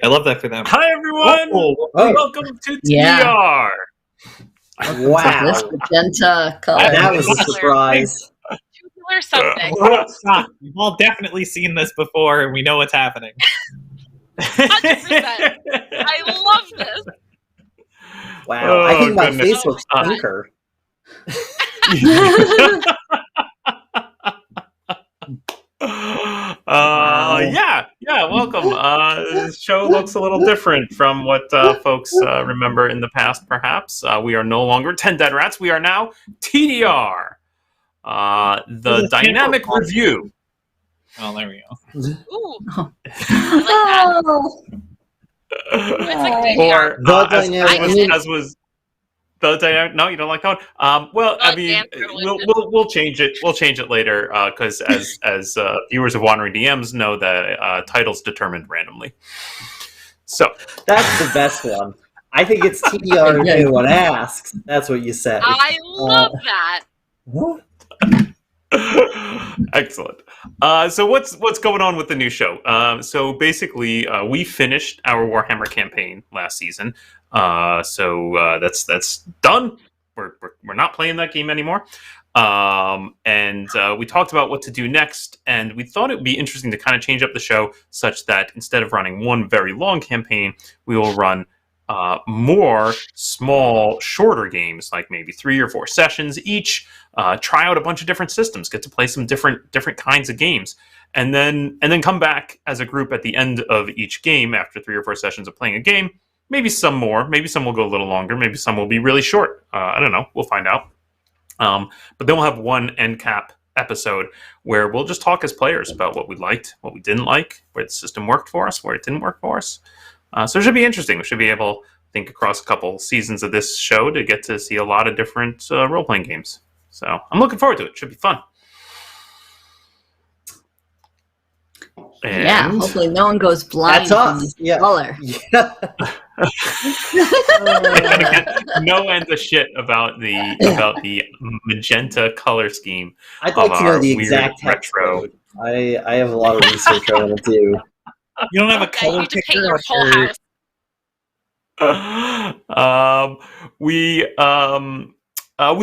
I love that for them. Hi, everyone. Welcome to TDR. Wow. This magenta color. That was a surprise. Or something. We're all shocked. We've all definitely seen this before, and we know what's happening. 100%. I love this. Wow. I think my face looks pinker. Welcome. This show looks a little different from what folks remember in the past, perhaps. We are no longer 10 Dead Rats. We are now TDR, the Dynamic Review. Oh, there we go. Ooh. I like that. It's like TDR. The Dynamic The dynamic. No, you don't like that one. We'll change it. We'll change it later because as viewers of Wandering DMs know that titles determined randomly. So that's the best one. I think it's TDR if anyone asks. That's what you said. I love that. What? Excellent. So what's going on with the new show? So basically, we finished our Warhammer campaign last season. So that's done. We're not playing that game anymore. And we talked about what to do next, and we thought it would be interesting to kind of change up the show such that instead of running one very long campaign, we will run more small, shorter games, like maybe 3 or 4 sessions each. Try out a bunch of different systems, get to play some different kinds of games, and then come back as a group at the end of each game after 3 or 4 sessions of playing a game. Maybe some more. Maybe some will go a little longer. Maybe some will be really short. I don't know. We'll find out. But then we'll have one end cap episode where we'll just talk as players about what we liked, what we didn't like, where the system worked for us, where it didn't work for us. So it should be interesting. We should be able, I think, across a couple seasons of this show to get to see a lot of different role-playing games. So I'm looking forward to it. It should be fun. Yeah, hopefully no one goes blind from this color. Yeah. No end of shit about the magenta color scheme. I'd like to know the weird exact retro. I have a lot of research I want to do. You don't have a color you just picker? paint your whole house. We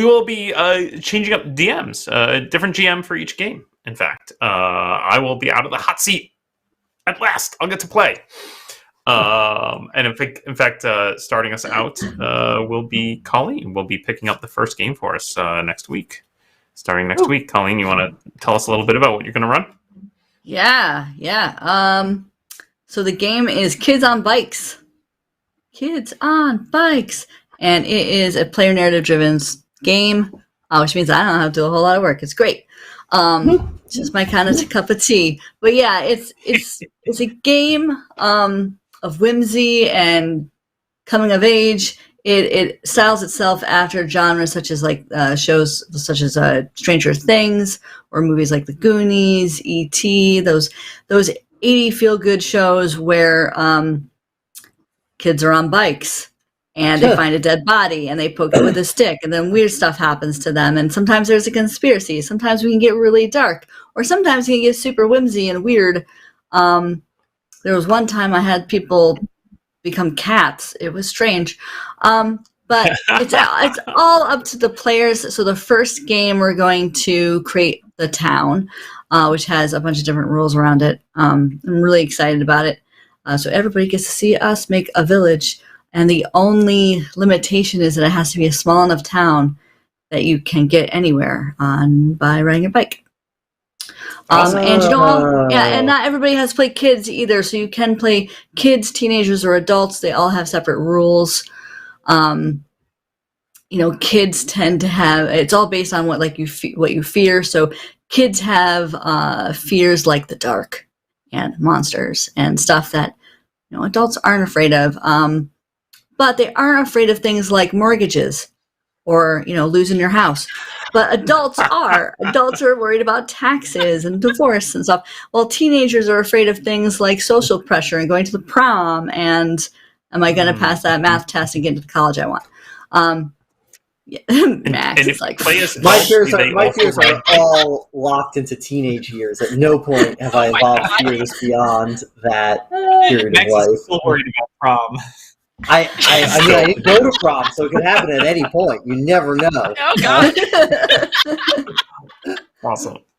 will be changing up DMs, different GM for each game. In fact, I will be out of the hot seat at last. I'll get to play. And in fact, starting us out will be Colleen. Will be picking up the first game for us next week. Starting next week, Colleen, you want to tell us a little bit about what you're going to run? Yeah. So the game is Kids on Bikes. Kids on Bikes. And it is a player narrative-driven game, which means I don't have to do a whole lot of work. It's great. It's just my kind of cup of tea. But yeah, it's a game of whimsy and coming of age. It styles itself after genres such as shows such as Stranger Things or movies like The Goonies, E.T., those 80 feel-good shows where kids are on bikes and they find a dead body and they poke it with a stick and then weird stuff happens to them. And sometimes there's a conspiracy. Sometimes we can get really dark or sometimes we can get super whimsy and weird. There was one time I had people become cats. It was strange. But it's all up to the players. So the first game, we're going to create the town, which has a bunch of different rules around it. I'm really excited about it. So everybody gets to see us make a village. And the only limitation is that it has to be a small enough town that you can get anywhere by riding a bike. And you don't, and not everybody has to play kids either. So you can play kids, teenagers, or adults. They all have separate rules. Kids tend to have. It's all based on what you fear. So kids have fears like the dark and monsters and stuff that adults aren't afraid of. But they aren't afraid of things like mortgages or losing your house. But adults are. Adults are worried about taxes and divorce and stuff. While teenagers are afraid of things like social pressure and going to the prom and am I going to pass that math test and get into the college I want? Yeah. And Max if is like, you play as My elves, fears do they my also fears ride are all locked into teenage years. At no point have I Oh my evolved God. fears beyond that period of Max life. is still worried about prom. I mean, I didn't go to prom, so it could happen at any point. You never know. Oh God.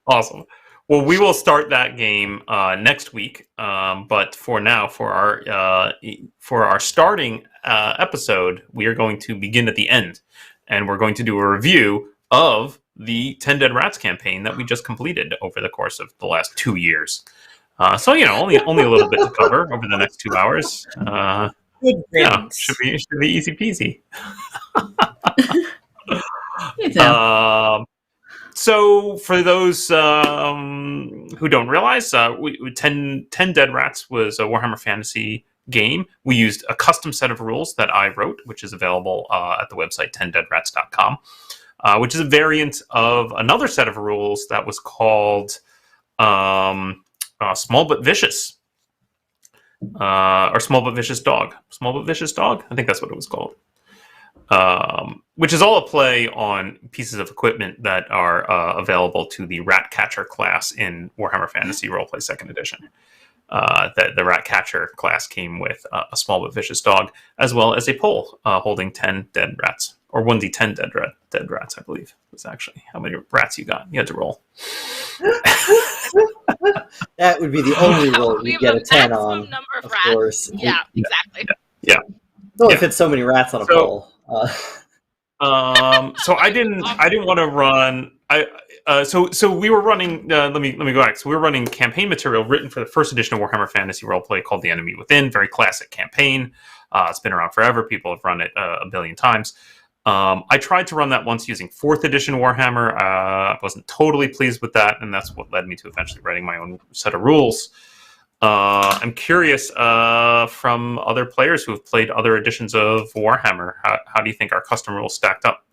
Awesome. Well, we will start that game next week. But for now, for our starting episode, we are going to begin at the end, and we're going to do a review of the 10 Dead Rats campaign that we just completed over the course of the last 2 years. So only a little bit to cover over the next 2 hours. Good Yeah, riddance. should be easy peasy. yeah. So, for those who don't realize, 10 Dead Rats was a Warhammer Fantasy game. We used a custom set of rules that I wrote, which is available at the website 10deadrats.com, which is a variant of another set of rules that was called Small But Vicious, or Small But Vicious Dog. Small But Vicious Dog? I think that's what it was called. Which is all a play on pieces of equipment that are available to the Rat Catcher class in Warhammer Fantasy Roleplay 2nd Edition. The Rat Catcher class came with a small but vicious dog, as well as a pole holding 10 dead rats, or 1d10 dead rats, I believe, was actually how many rats you got. You had to roll. That would be the only That roll would be you get the a 10 maximum on, number of of rats. course. Yeah, exactly. No, Yeah. it fits so many rats on a So- pole. So I didn't want to run. So we were running. Let me go back. So we were running campaign material written for the first edition of Warhammer Fantasy Roleplay called The Enemy Within. Very classic campaign. It's been around forever. People have run it a billion times. I tried to run that once using 4th edition Warhammer. I wasn't totally pleased with that, and that's what led me to eventually writing my own set of rules. I'm curious from other players who have played other editions of Warhammer, how do you think our custom rules stacked up?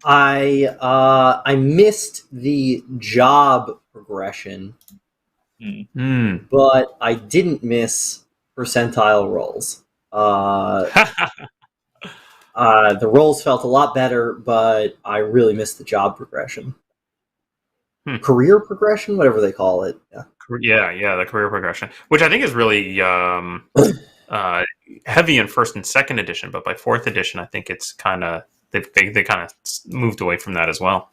I missed the job progression, but I didn't miss percentile rolls. The rolls felt a lot better, but I really missed the job progression. Career progression, whatever they call it. Yeah, the career progression, which I think is really heavy in 1st and 2nd edition, but by 4th edition, I think it's kind of they kind of moved away from that as well.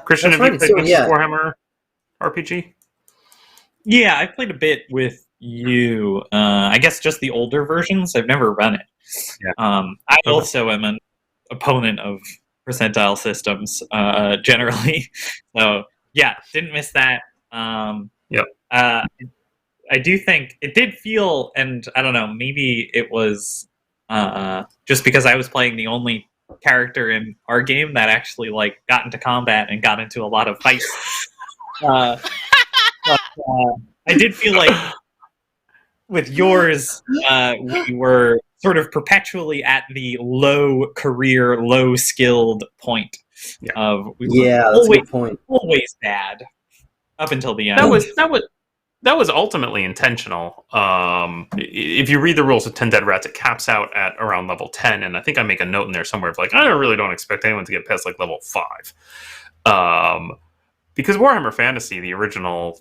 Christian, have you played much Warhammer RPG? Yeah, I played a bit with you. I guess just the older versions. I've never run it. Yeah. I also am an opponent of percentile systems generally. So yeah, didn't miss that. Yep. I do think it did feel, and I don't know, maybe it was just because I was playing the only character in our game that actually like got into combat and got into a lot of fights. But I did feel like with yours, we were sort of perpetually at the low career, low skilled point. Of we were that's a good point. Always bad up until the end. That was ultimately intentional. If you read the rules of 10 Dead Rats, it caps out at around level 10, and I think I make a note in there somewhere of like, I really don't expect anyone to get past like level 5. Because Warhammer Fantasy, the original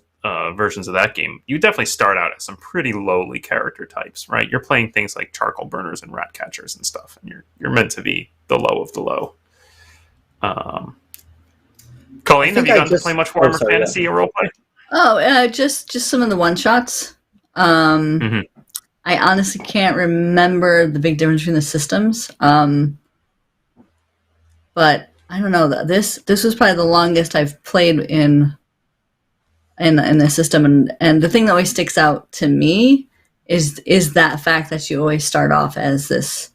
versions of that game, you definitely start out at some pretty lowly character types, right? You're playing things like charcoal burners and rat catchers and stuff, and you're meant to be the low of the low. Colleen, have you gotten to play much Warhammer Fantasy or roleplay? Oh, just some of the one-shots. I honestly can't remember the big difference between the systems. But I don't know. This was probably the longest I've played in the system, and the thing that always sticks out to me is that fact that you always start off as this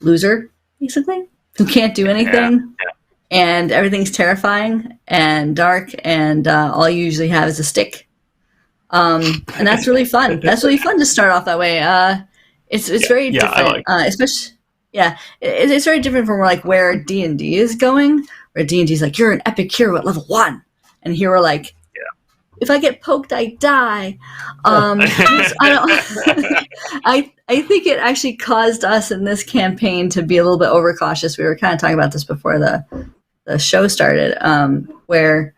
loser, basically, who can't do anything. Yeah. And everything's terrifying and dark, and all you usually have is a stick. And that's really fun. That's really fun to start off that way. It's very different, especially it's very different from like where D&D is going. Where D&D is like, you're an epic hero at level 1, and here we're like, if I get poked, I die. I think it actually caused us in this campaign to be a little bit overcautious. We were kind of talking about this before the show started, where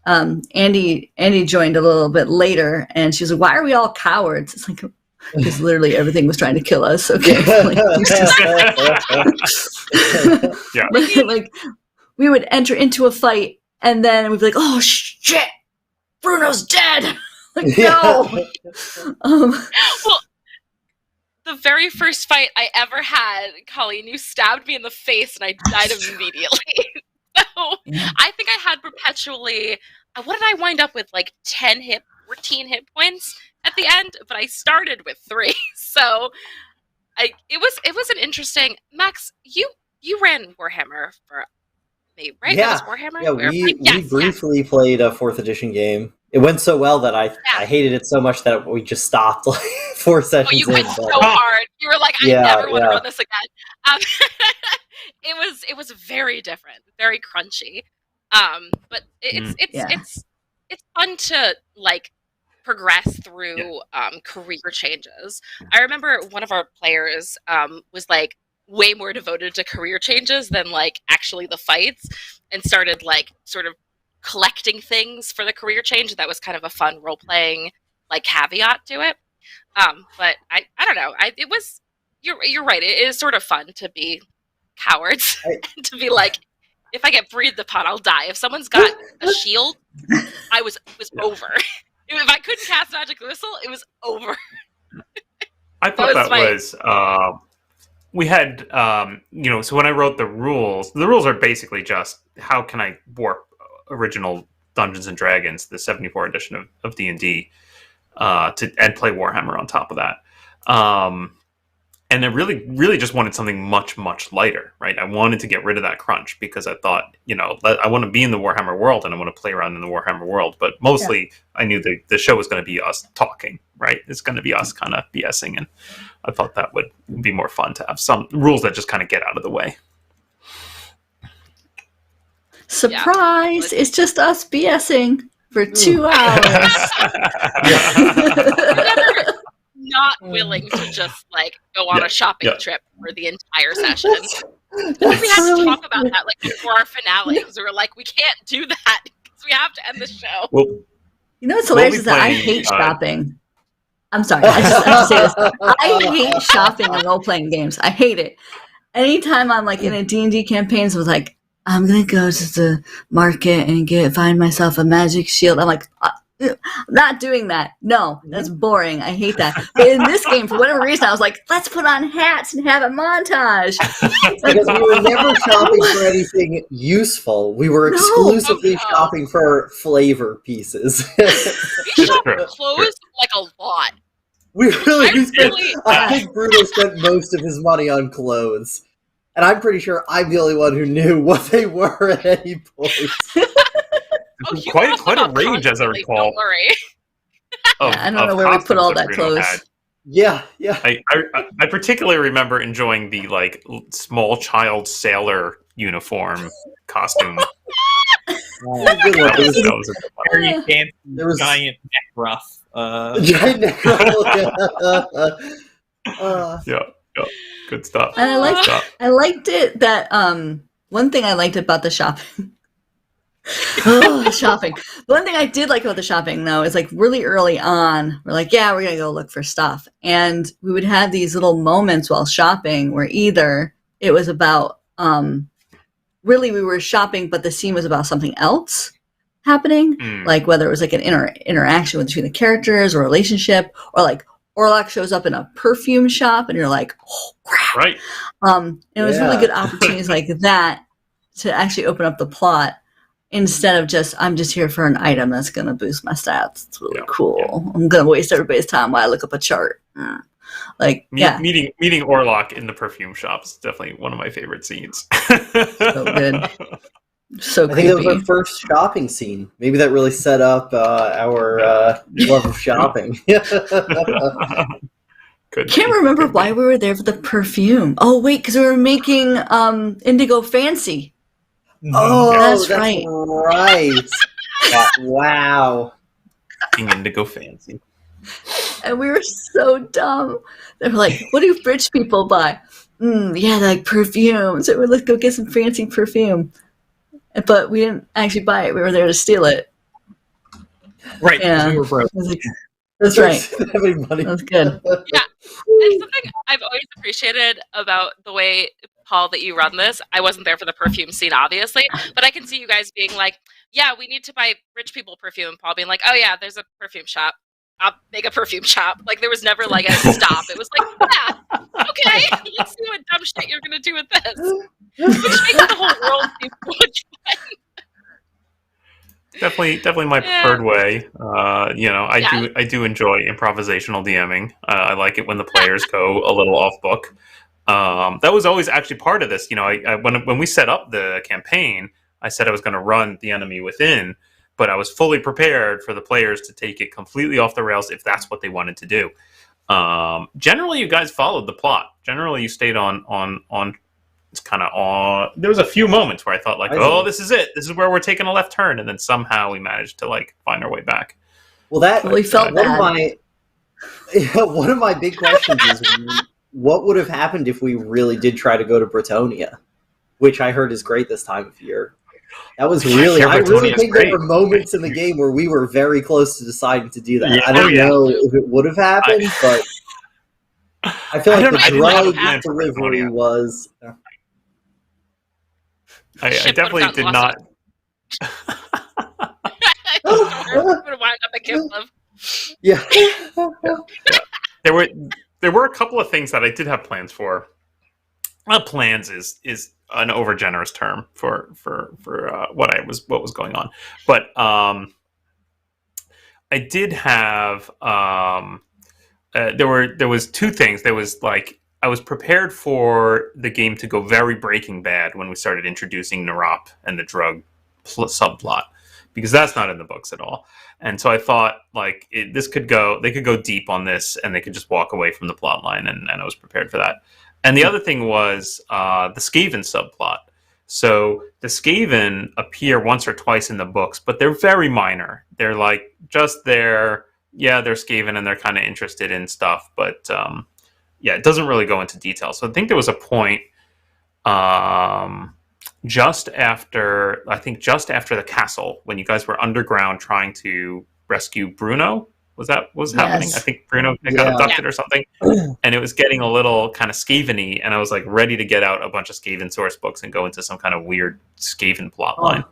Andy joined a little bit later, and she was like, "Why are we all cowards?" It's like, because literally everything was trying to kill us. Okay, Yeah. like we would enter into a fight, and then we'd be like, "Oh shit, Bruno's dead!" Like, no. Well, the very first fight I ever had, Colleen, you stabbed me in the face and I died immediately. So I think I had perpetually, what did I wind up with? Like 14 hit points at the end, but I started with 3. So it was an interesting. Max, you ran Warhammer for me, right? Yeah, It was Warhammer. yeah. We briefly played a 4th edition game. It went so well that I hated it so much that we just stopped like 4 sessions. You went so hard. You were like, I never want to run this again. It was very different, very crunchy. But it's fun to like progress through career changes. I remember one of our players was like way more devoted to career changes than like actually the fights, and started like sort of collecting things for the career change. That was kind of a fun role-playing like caveat to it. But I don't know. It was, you're right. It is sort of fun to be cowards and to be like, if I get breathed upon, I'll die. If someone's got a shield, it was over. If I couldn't cast magic missile, it was over. I thought that was we had so when I wrote the rules are basically just how can I warp original Dungeons and Dragons, the 74 edition of D&D, and play Warhammer on top of that. And I really just wanted something much, much lighter, right? I wanted to get rid of that crunch because I thought, I want to be in the Warhammer world and I want to play around in the Warhammer world. But mostly I knew the show was going to be us talking, right? It's going to be us kind of BSing. And I thought that would be more fun to have some rules that just kind of get out of the way. Surprise! It's just us BSing for 2 hours. Not willing to just like go on a shopping trip for the entire session. We had to talk about that like before our finale because we were like, we can't do that because we have to end the show. Well, what's hilarious is that I hate shopping. I'm sorry, I just have to say this. I hate shopping and role-playing games. I hate it. Anytime I'm like in a D&D campaign, so I was like, I'm gonna go to the market and find myself a magic shield. I'm like, I'm not doing that. No, that's boring. I hate that. But in this game, for whatever reason, I was like, let's put on hats and have a montage. Because we were never shopping for anything useful. We were exclusively shopping for flavor pieces. We shop for clothes like a lot. I think Bruno spent most of his money on clothes. And I'm pretty sure I'm the only one who knew what they were at any point. Quite a range, as I recall. Don't worry. I don't know where we put all that clothes. Yeah. I particularly remember enjoying the like small child sailor uniform costume. That was a very fancy giant neck ruff. Giant neck ruff. Yeah. Good stuff. And I liked it that one thing I liked about the shopping. Shopping. The one thing I did like about the shopping though is like really early on, we're like, we're gonna go look for stuff. And we would have these little moments while shopping where either it was about really we were shopping, but the scene was about something else happening. Like whether it was like an interaction between the characters or relationship, or like Orlok shows up in a perfume shop and you're like, oh crap. Right. And it was really good opportunities like that to actually open up the plot instead of just, I'm just here for an item that's going to boost my stats. It's really cool. Yeah. I'm going to waste everybody's time while I look up a chart. Meeting Orlok in the perfume shop is definitely one of my favorite scenes. So good. So creepy. I think that was our first shopping scene. Maybe that really set up our love of shopping. Can't remember why we were there for the perfume. Oh, wait, because we were making Indigo Fancy. Oh, that's right. Wow. Indigo fancy. And we were so dumb. They were like, what do rich people buy? Yeah, like perfume. So let's go get some fancy perfume. But we didn't actually buy it. We were there to steal it. Right, Yeah. we were broke. That's right. Everybody. That's good. Yeah. And something I've always appreciated about the way, Paul, that you run this, I wasn't there for the perfume scene, obviously, but I can see you guys being like, yeah, we need to buy rich people perfume. Paul being like, oh yeah, there's a perfume shop. I'll make a perfume shop. Like, there was never like a stop. It was like, yeah, okay, let's see what dumb shit you're going to do with this. Which makes the whole world seem so much fun. Definitely my preferred way. I do enjoy improvisational DMing. I like it when the players go a little off book. That was always actually part of this. When we set up the campaign, I said I was going to run the enemy within, but I was fully prepared for the players to take it completely off the rails if that's what they wanted to do. Generally, you guys followed the plot. Generally, you stayed on. It's kind of on. There was a few moments where I thought like, oh, this is it. This is where we're taking a left turn, and then somehow we managed to like find our way back. Well, we felt one of my big questions is what would have happened if we really did try to go to Bretonia, which I heard is great this time of year. That was really. I really think there were moments in the game where we were very close to deciding to do that. Yeah. I don't know if it would have happened, but I feel like the drug delivery was. I definitely did not. Yeah. There were a couple of things that I did have plans for. Plans is an overgenerous term for what was going on, but I did have there was two things. There was like. I was prepared for the game to go very Breaking Bad when we started introducing Narop and the drug subplot, because that's not in the books at all. And so I thought, like, they could go deep on this, and they could just walk away from the plot line, and I was prepared for that. And the other thing was the Skaven subplot. So the Skaven appear once or twice in the books, but they're very minor. They're like just there. Yeah, they're Skaven, and they're kind of interested in stuff, but yeah, it doesn't really go into detail. So I think there was a point just after the castle, when you guys were underground trying to rescue Bruno. Was that what was happening? I think Bruno got abducted or something. And it was getting a little kind of Skaven-y, and I was like ready to get out a bunch of Skaven source books and go into some kind of weird Skaven plot line.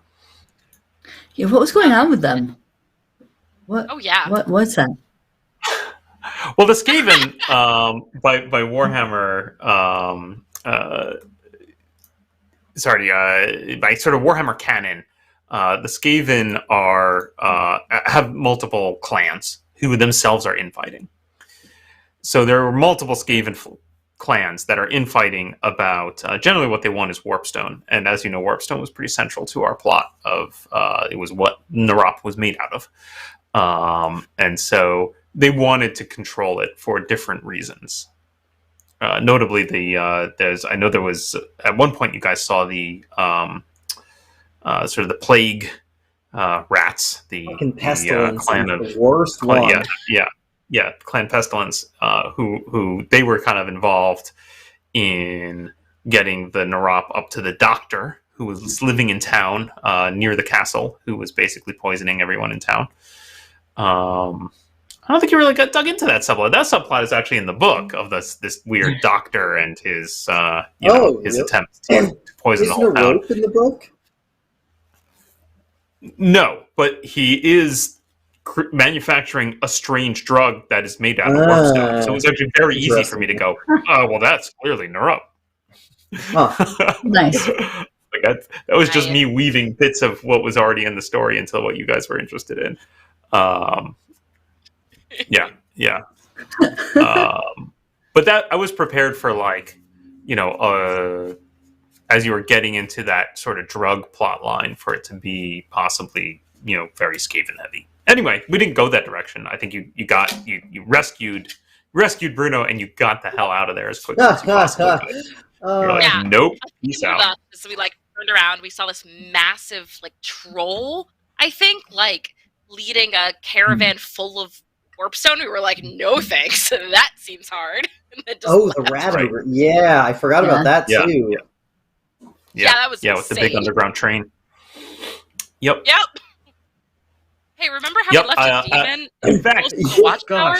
Yeah, what was going on with them? What? Oh, yeah. What's that? Well, the Skaven by Warhammer, by sort of Warhammer canon, the Skaven have multiple clans who themselves are infighting. So there are multiple Skaven clans that are infighting about generally what they want is Warpstone, and as you know, Warpstone was pretty central to our plot of it was what Narop was made out of, and so. They wanted to control it for different reasons. Notably, I know there was at one point you guys saw the sort of the plague rats, the clan of the worst one. Yeah, Clan Pestilence, who they were kind of involved in getting the Narop up to the doctor who was living in town near the castle, who was basically poisoning everyone in town. I don't think you really got dug into that subplot. That subplot is actually in the book of this weird doctor and his attempt to poison the whole town. Isn't there rope in the book? No, but he is manufacturing a strange drug that is made out of Warpstone. So it was actually very easy for me to go, oh, well, that's clearly Narop. Nice. That was just me weaving bits of what was already in the story into what you guys were interested in. Yeah. But that I was prepared for, like, as you were getting into that sort of drug plot line, for it to be possibly, very Skaven heavy. Anyway, we didn't go that direction. I think you rescued Bruno, and you got the hell out of there as quickly as you possibly could. You're like, nope, peace out. So we turned around, we saw this massive troll I think like leading a caravan full of warpstone, we were like, no thanks, that seems hard. And then just the rat ogre. Yeah, I forgot about that too. Yeah, that was insane. with the big underground train. Yep. Hey, remember how we left a demon in fact, close to the watchtower?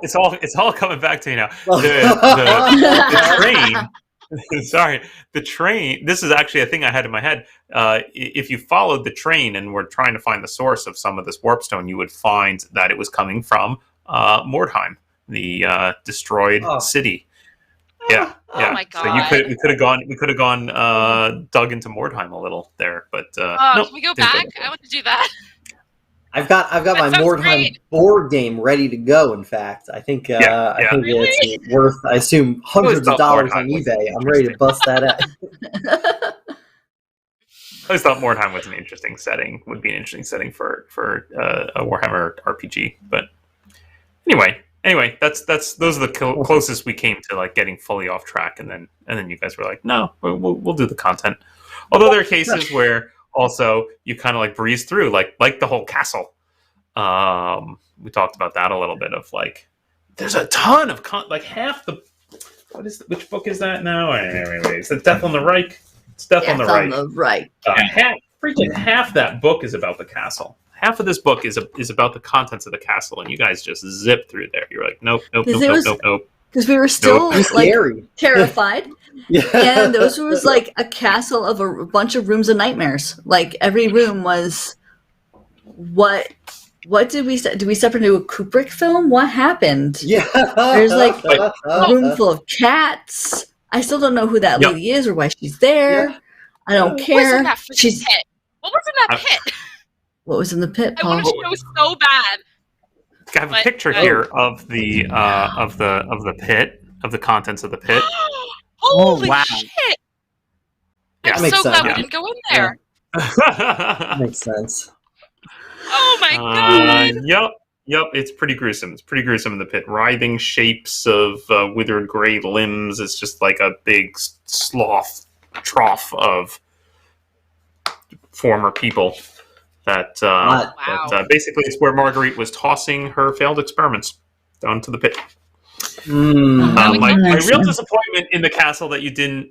It's all coming back to you now. The train. Sorry, the train. This is actually a thing I had in my head. If you followed the train and were trying to find the source of some of this warpstone, you would find that it was coming from Mordheim, the destroyed city. Yeah. Oh my god! So we could have gone dug into Mordheim a little there, but can we go back? I want to do that. I've got my Mordheim board game ready to go. In fact, I think I think it's worth, I assume, hundreds of dollars on eBay. I'm ready to bust that out. I always thought Mordheim was an interesting setting. Would be an interesting setting for a Warhammer RPG. But anyway, those are the closest we came to like getting fully off track, and then you guys were like, no, we'll do the content. Although there are cases where also you kind of like breeze through, like the whole castle. We talked about that a little bit of like, there's a ton of like half the which book is that now? Anyway, it's Death on the Reich. It's Death on the Reich. Half that book is about the castle. Half of this book is about the contents of the castle, and you guys just zip through there. You're like, nope. Because we were still like terrified. And those was like a castle of a bunch of rooms of nightmares. Like every room was what did we step into a Kubrick film? What happened? Yeah. There's like a room full of cats. I still don't know who that lady is or why she's there. Yeah. I don't care. She's pit. What was in that pit? What was in the pit, Paul? I want to know so bad. I have a picture here of the pit, of the contents of the pit. Holy shit! Yeah, I'm so glad we didn't go in there. Makes sense. Oh my god! Yep, it's pretty gruesome. It's pretty gruesome in the pit. Writhing shapes of withered gray limbs. It's just like a big sloth trough of former people. That basically is where Marguerite was tossing her failed experiments down to the pit. My real disappointment in the castle that you didn't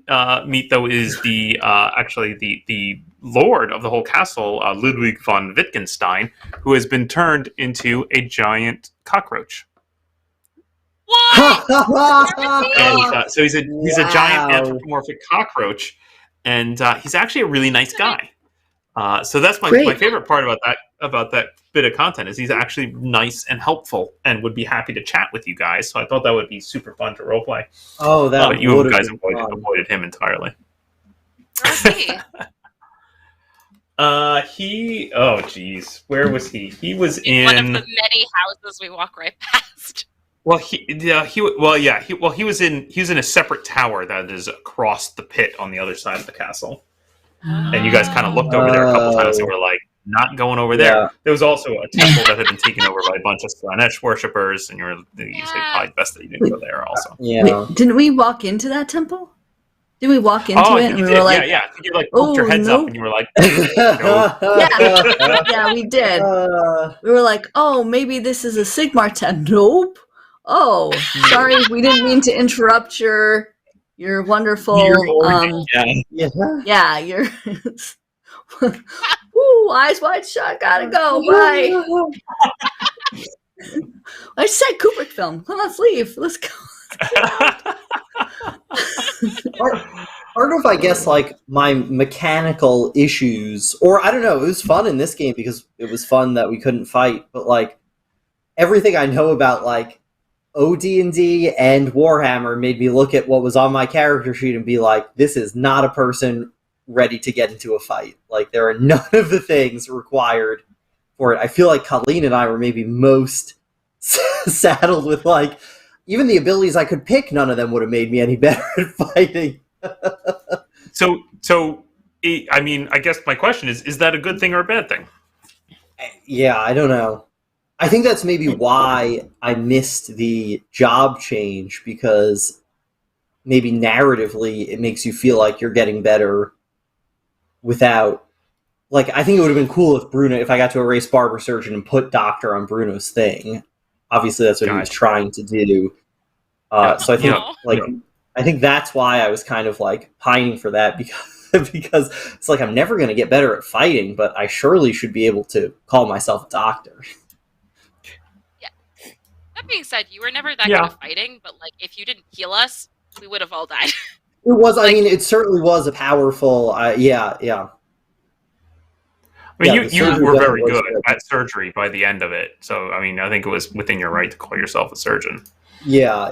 meet, though, is the lord of the whole castle, Ludwig von Wittgenstein, who has been turned into a giant cockroach. What? And, so he's a giant anthropomorphic cockroach, and he's actually a really nice guy. So that's my favorite part about that bit of content is he's actually nice and helpful and would be happy to chat with you guys. So I thought that would be super fun to roleplay. Oh, but you guys avoided him entirely. Where is he? Oh geez, where was he? He was in one of the many houses we walk right past. Well, he was in a separate tower that is across the pit on the other side of the castle. And you guys kind of looked over there a couple times and were like, not going over there. Yeah. There was also a temple that had been taken over by a bunch of Slanesh worshippers, and you said probably best that you didn't go there also. Yeah. Wait, didn't we walk into that temple? Did we walk into it and we were like... Yeah. I think you like poked your heads up and you were like, no. Yeah, we did. We were like, oh, maybe this is a Sigmar tent. Nope. Oh, sorry, we didn't mean to interrupt your wonderful you're ooh, eyes wide shut, gotta go, bye. I said Kubrick film. Let's leave. Let's go. Part of, I guess, like my mechanical issues, or I don't know, it was fun in this game because it was fun that we couldn't fight, but like everything I know about like OD&D and Warhammer made me look at what was on my character sheet and be like, this is not a person ready to get into a fight. Like, there are none of the things required for it. I feel like Colleen and I were maybe most saddled with, like, even the abilities I could pick, none of them would have made me any better at fighting. So, I mean, I guess my question is that a good thing or a bad thing? Yeah, I don't know. I think that's maybe why I missed the job change, because maybe narratively it makes you feel like you're getting better without like, I think it would have been cool if I got to erase Barber Surgeon and put Doctor on Bruno's thing. Obviously, that's what he was trying to do. So I think, I think that's why I was kind of like pining for that, because it's like I'm never going to get better at fighting, but I surely should be able to call myself a doctor. Yeah. That being said, you were never that good at fighting, but like if you didn't heal us, we would have all died. It was. I mean, it certainly was a powerful. Yeah. I mean, you were very good at surgery by the end of it. So, I mean, I think it was within your right to call yourself a surgeon. Yeah.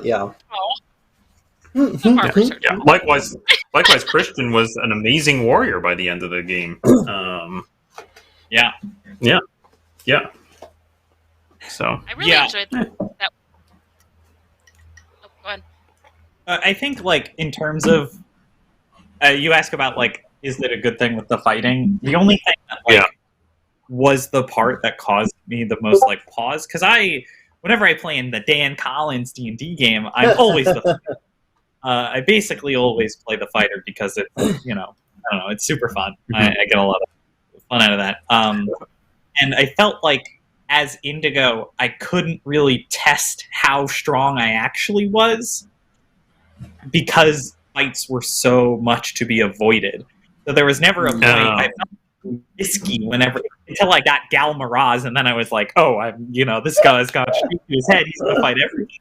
Likewise, Christian was an amazing warrior by the end of the game. Yeah. So I really enjoyed that. Oh, go ahead. I think, like, in terms of you ask about, like, is it a good thing with the fighting? The only thing that was the part that caused me the most like pause, because whenever I play in the Dan Collins D&D game, I'm always the fighter. I basically always play the fighter because it's, I don't know, it's super fun. I get a lot of fun out of that. And I felt like as Indigo, I couldn't really test how strong I actually was because fights were so much to be avoided. So there was never a point. I felt risky until I got Gal Miraz, and then I was like, oh, this guy's got to shoot his head. He's going to fight everything.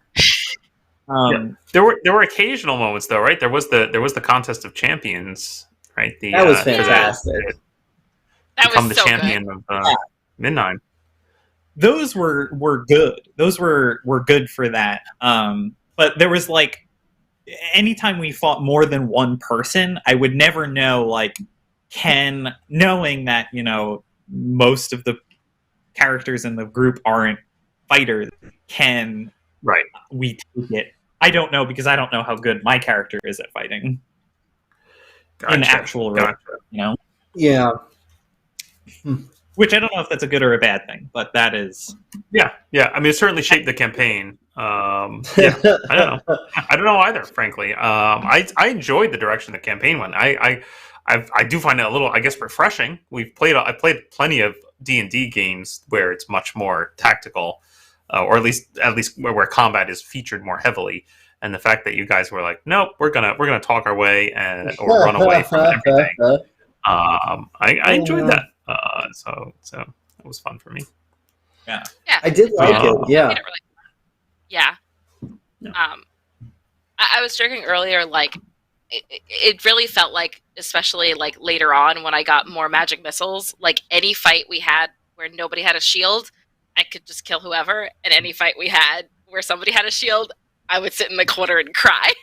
There were occasional moments, though, right? There was the contest of champions, right? That was fantastic. That was the so champion good. of Midnight. Those were good. Those were good for that. But there was like, anytime we fought more than one person, I would never know, like, knowing that, most of the characters in the group aren't fighters, we take it? I don't know, because I don't know how good my character is at fighting. In actual role, Yeah. Which I don't know if that's a good or a bad thing, but that is... Yeah. I mean, it certainly shaped the campaign. I don't know. I don't know either, frankly. I enjoyed the direction the campaign went. I do find it a little, I guess, refreshing. I played plenty of D&D games where it's much more tactical, or at least where combat is featured more heavily. And the fact that you guys were like, nope, we're gonna talk our way or run away from everything. I enjoyed that. So it was fun for me. Yeah. I did like it. Yeah. I was joking earlier, like it really felt like, especially like later on when I got more magic missiles, like any fight we had where nobody had a shield, I could just kill whoever, and any fight we had where somebody had a shield, I would sit in the corner and cry.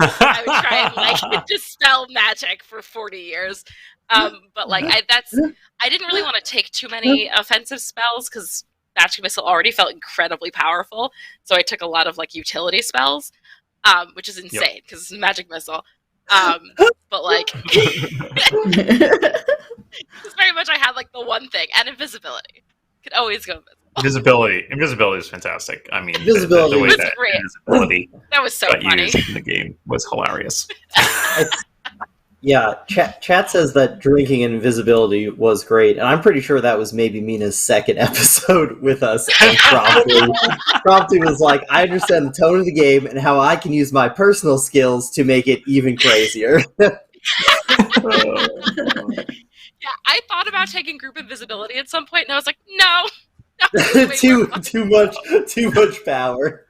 I would try and like dispel magic for 40 years. But like I didn't really want to take too many offensive spells because magic missile already felt incredibly powerful. So I took a lot of like utility spells, which is insane because it's magic missile. But like, it's very much I had like the one thing, and invisibility. Could always go invisible. Invisibility is fantastic. I mean, invisibility the way was that great. Invisibility That was so got funny. used in the game was hilarious. Yeah, chat says that drinking and invisibility was great, and I'm pretty sure that was maybe Mina's second episode with us. And Promptly was like, I understand the tone of the game and how I can use my personal skills to make it even crazier. Yeah, I thought about taking group invisibility at some point, and I was like, no. too much power.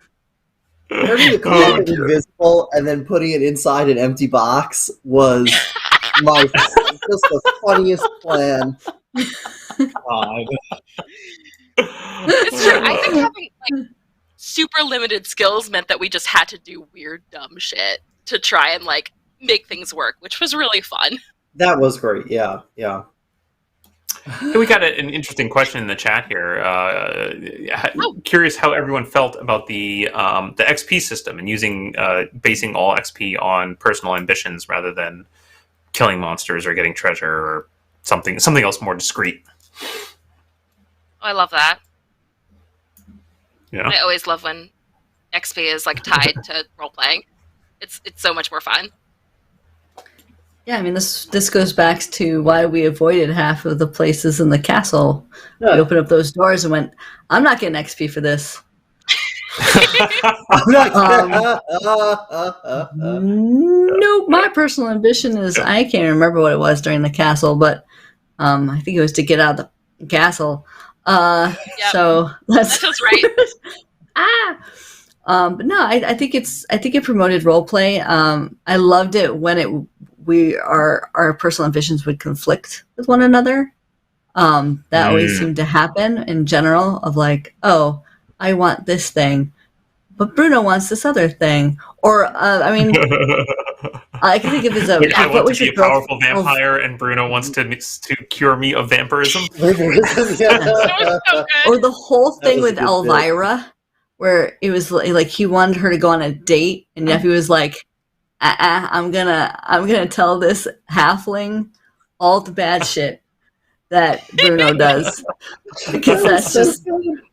Turning a cloak invisible and then putting it inside an empty box was just the funniest plan. It's true. I think having like super limited skills meant that we just had to do weird, dumb shit to try and like make things work, which was really fun. That was great. Yeah. We got an interesting question in the chat here. Curious how everyone felt about the XP system and basing all XP on personal ambitions rather than killing monsters or getting treasure or something else more discreet. I love that. Yeah. I always love when XP is like tied to role playing. It's so much more fun. Yeah, I mean, this goes back to why we avoided half of the places in the castle. Yeah. We opened up those doors and went, I'm not getting XP for this. I'm not. Nope. My personal ambition is, I can't remember what it was during the castle, but I think it was to get out of the castle. Yep. So that feels right. But no, I think it promoted role play. I loved it when our personal ambitions would conflict with one another. That always seemed to happen in general. Of like, oh, I want this thing, but Bruno wants this other thing. Or I mean, I can think of it as I want to be a powerful vampire, and Bruno wants to cure me of vampirism. Or the whole thing with Elvira, where it was like he wanted her to go on a date, and Neffy was like, I'm gonna tell this halfling all the bad shit that Bruno does, because that's just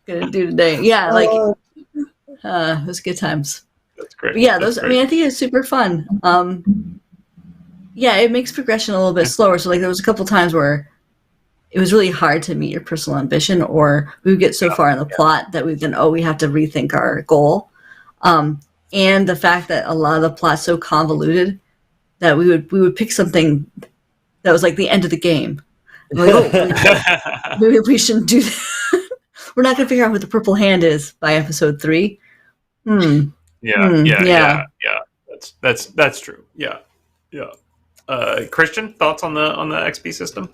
gonna do today. Yeah, like it was good times. That's great. But yeah, I mean, I think it's super fun. Yeah, it makes progression a little bit slower. So like, there was a couple times where it was really hard to meet your personal ambition, or we would get so far in the plot that we have to rethink our goal. And the fact that a lot of the plot's so convoluted that we would pick something that was like the end of the game. Like, maybe we shouldn't do that. We're not going to figure out what the purple hand is by episode 3. Yeah. That's true. Yeah. Christian, thoughts on the XP system?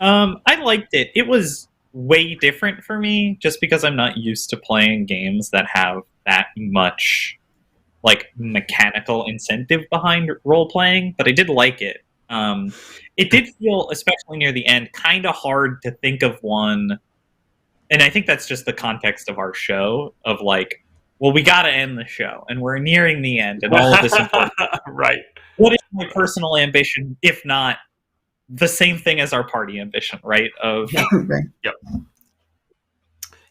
I liked it. It was way different for me, just because I'm not used to playing games that have that much like mechanical incentive behind role playing. But I did like it. It did feel, especially near the end, kind of hard to think of one. And I think that's just the context of our show, of like, well, we got to end the show, and we're nearing the end, and all of this important. Right. What is my personal ambition, if not the same thing as our party ambition, right?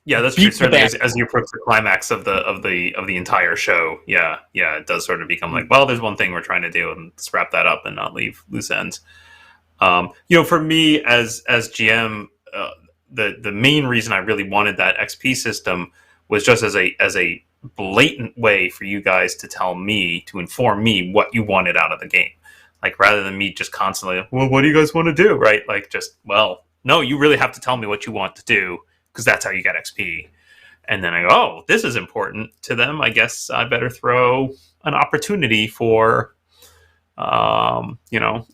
Yeah, that's true. Certainly, as you approach the climax of the entire show, it does sort of become like, well, there's one thing we're trying to do, and let's wrap that up and not leave loose ends. For me as GM, the main reason I really wanted that XP system was just as a blatant way for you guys to inform me what you wanted out of the game. Like, rather than me just constantly, well, what do you guys want to do? Right? Like, just, well, no, you really have to tell me what you want to do, because that's how you get XP. And then I go, oh, this is important to them. I guess I better throw an opportunity for, a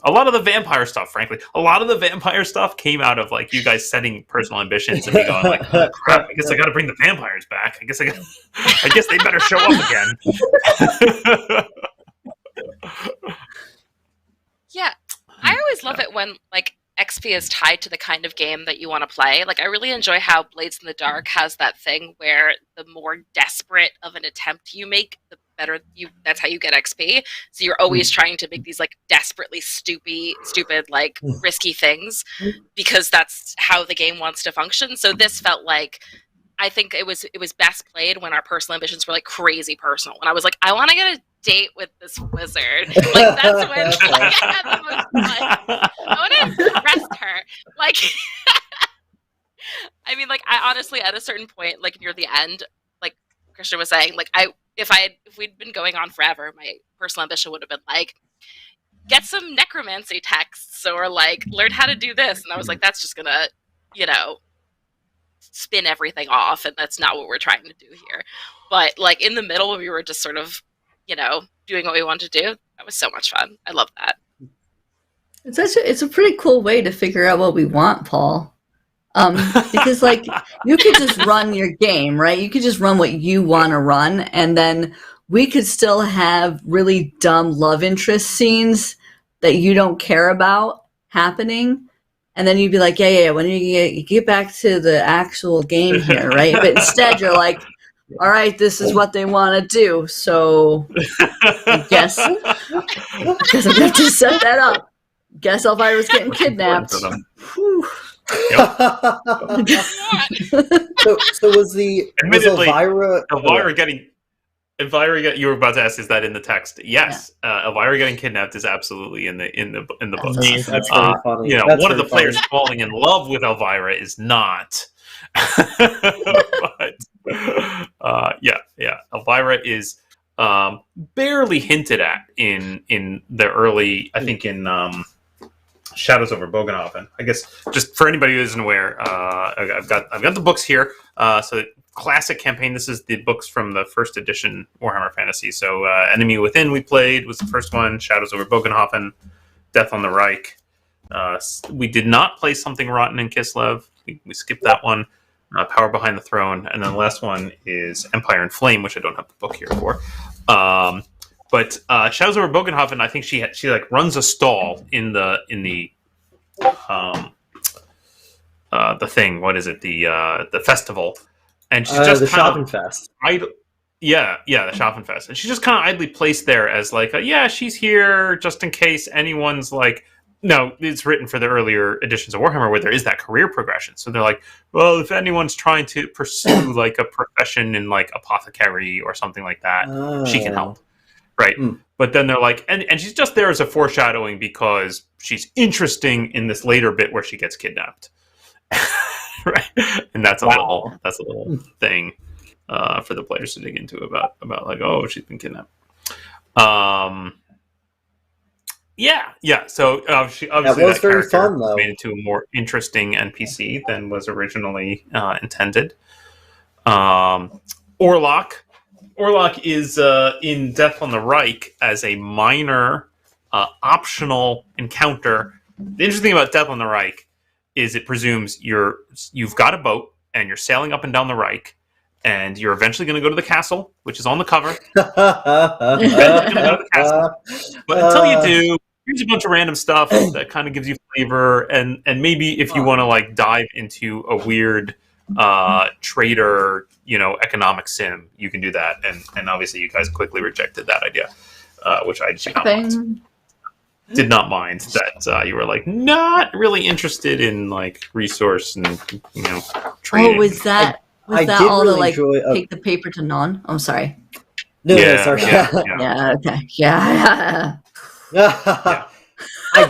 lot of the vampire stuff, frankly. A lot of the vampire stuff came out of, like, you guys setting personal ambitions and me going, like, oh, crap, I guess I got to bring the vampires back. I guess they better show up again. Yeah, I always love it when, like, XP is tied to the kind of game that you want to play. Like, I really enjoy how Blades in the Dark has that thing where the more desperate of an attempt you make, the better that's how you get XP. So you're always trying to make these, like, desperately stupid, like, risky things, because that's how the game wants to function. So this felt like, I think it was best played when our personal ambitions were, like, crazy personal. When I was like, I want to get a date with this wizard. Like, that's when I had the most fun. I want to impress her. Like, I mean, like, I honestly, at a certain point, like, near the end, like Christian was saying, like, if we'd been going on forever, my personal ambition would have been like, get some necromancy texts, or like, learn how to do this. And I was like, that's just gonna, spin everything off, and that's not what we're trying to do here. But like, in the middle, when we were just sort of, doing what we wanted to do, that was so much fun. I love that. It's a pretty cool way to figure out what we want, Paul. Because like, you could just run your game, right? You could just run what you want to run, and then we could still have really dumb love interest scenes that you don't care about happening. And then you'd be like, yeah, when you get back to the actual game here, right? But instead you're like, all right, this is what they want to do. So I guess I'm going to have to set that up. Guess Elvira's getting kidnapped. So was Admittedly, Elvira Elvira getting Elvira, you were about to ask, is that in the text? Yes, Elvira getting kidnapped is absolutely in the book. That's very funny. You know, That's one of the very players funny. falling in love with Elvira is not. But Elvira is barely hinted at in the early, I think in Shadows over Bogenhofen. I guess just for anybody who isn't aware, I've got the books here. So classic campaign. This is the books from the first edition Warhammer Fantasy. So Enemy Within we played was the first one. Shadows over Bogenhofen, Death on the Reich. We did not play Something Rotten in Kislev. We skipped that one. Power Behind the Throne, and then the last one is Empire in Flame, which I don't have the book here for. But Shadows over Bogenhofen, I think she like runs a stall in the thing. What is it? The festival, and she's just the kind Schaffenfest. the Schaffenfest, and she's just kind of idly placed there as like, she's here just in case anyone's like. No, it's written for the earlier editions of Warhammer where there is that career progression. So they're like, well, if anyone's trying to pursue like a profession in like apothecary or something like that, she can help. Right. But then they're like, and she's just there as a foreshadowing because she's interesting in this later bit where she gets kidnapped. Right. And that's a little thing for the players to dig into about like, oh, she's been kidnapped. So obviously that was that very fun, though. Made it to a more interesting NPC than was originally intended. Orlok is in Death on the Reich as a minor optional encounter. The interesting thing about Death on the Reich is it presumes you've got a boat and you're sailing up and down the Reich, and you're eventually going to go to the castle, which is on the cover. You're eventually going to go to the castle, but until you do, here's a bunch of random stuff that kind of gives you flavor, and maybe if you want to like dive into a weird trader, economic sim, you can do that. And obviously, you guys quickly rejected that idea, which I did not mind. That you were like not really interested in like resource and trading. Oh, was that all to like take the paper to none? I'm sorry. No, sorry. Yeah. Okay. Yeah. I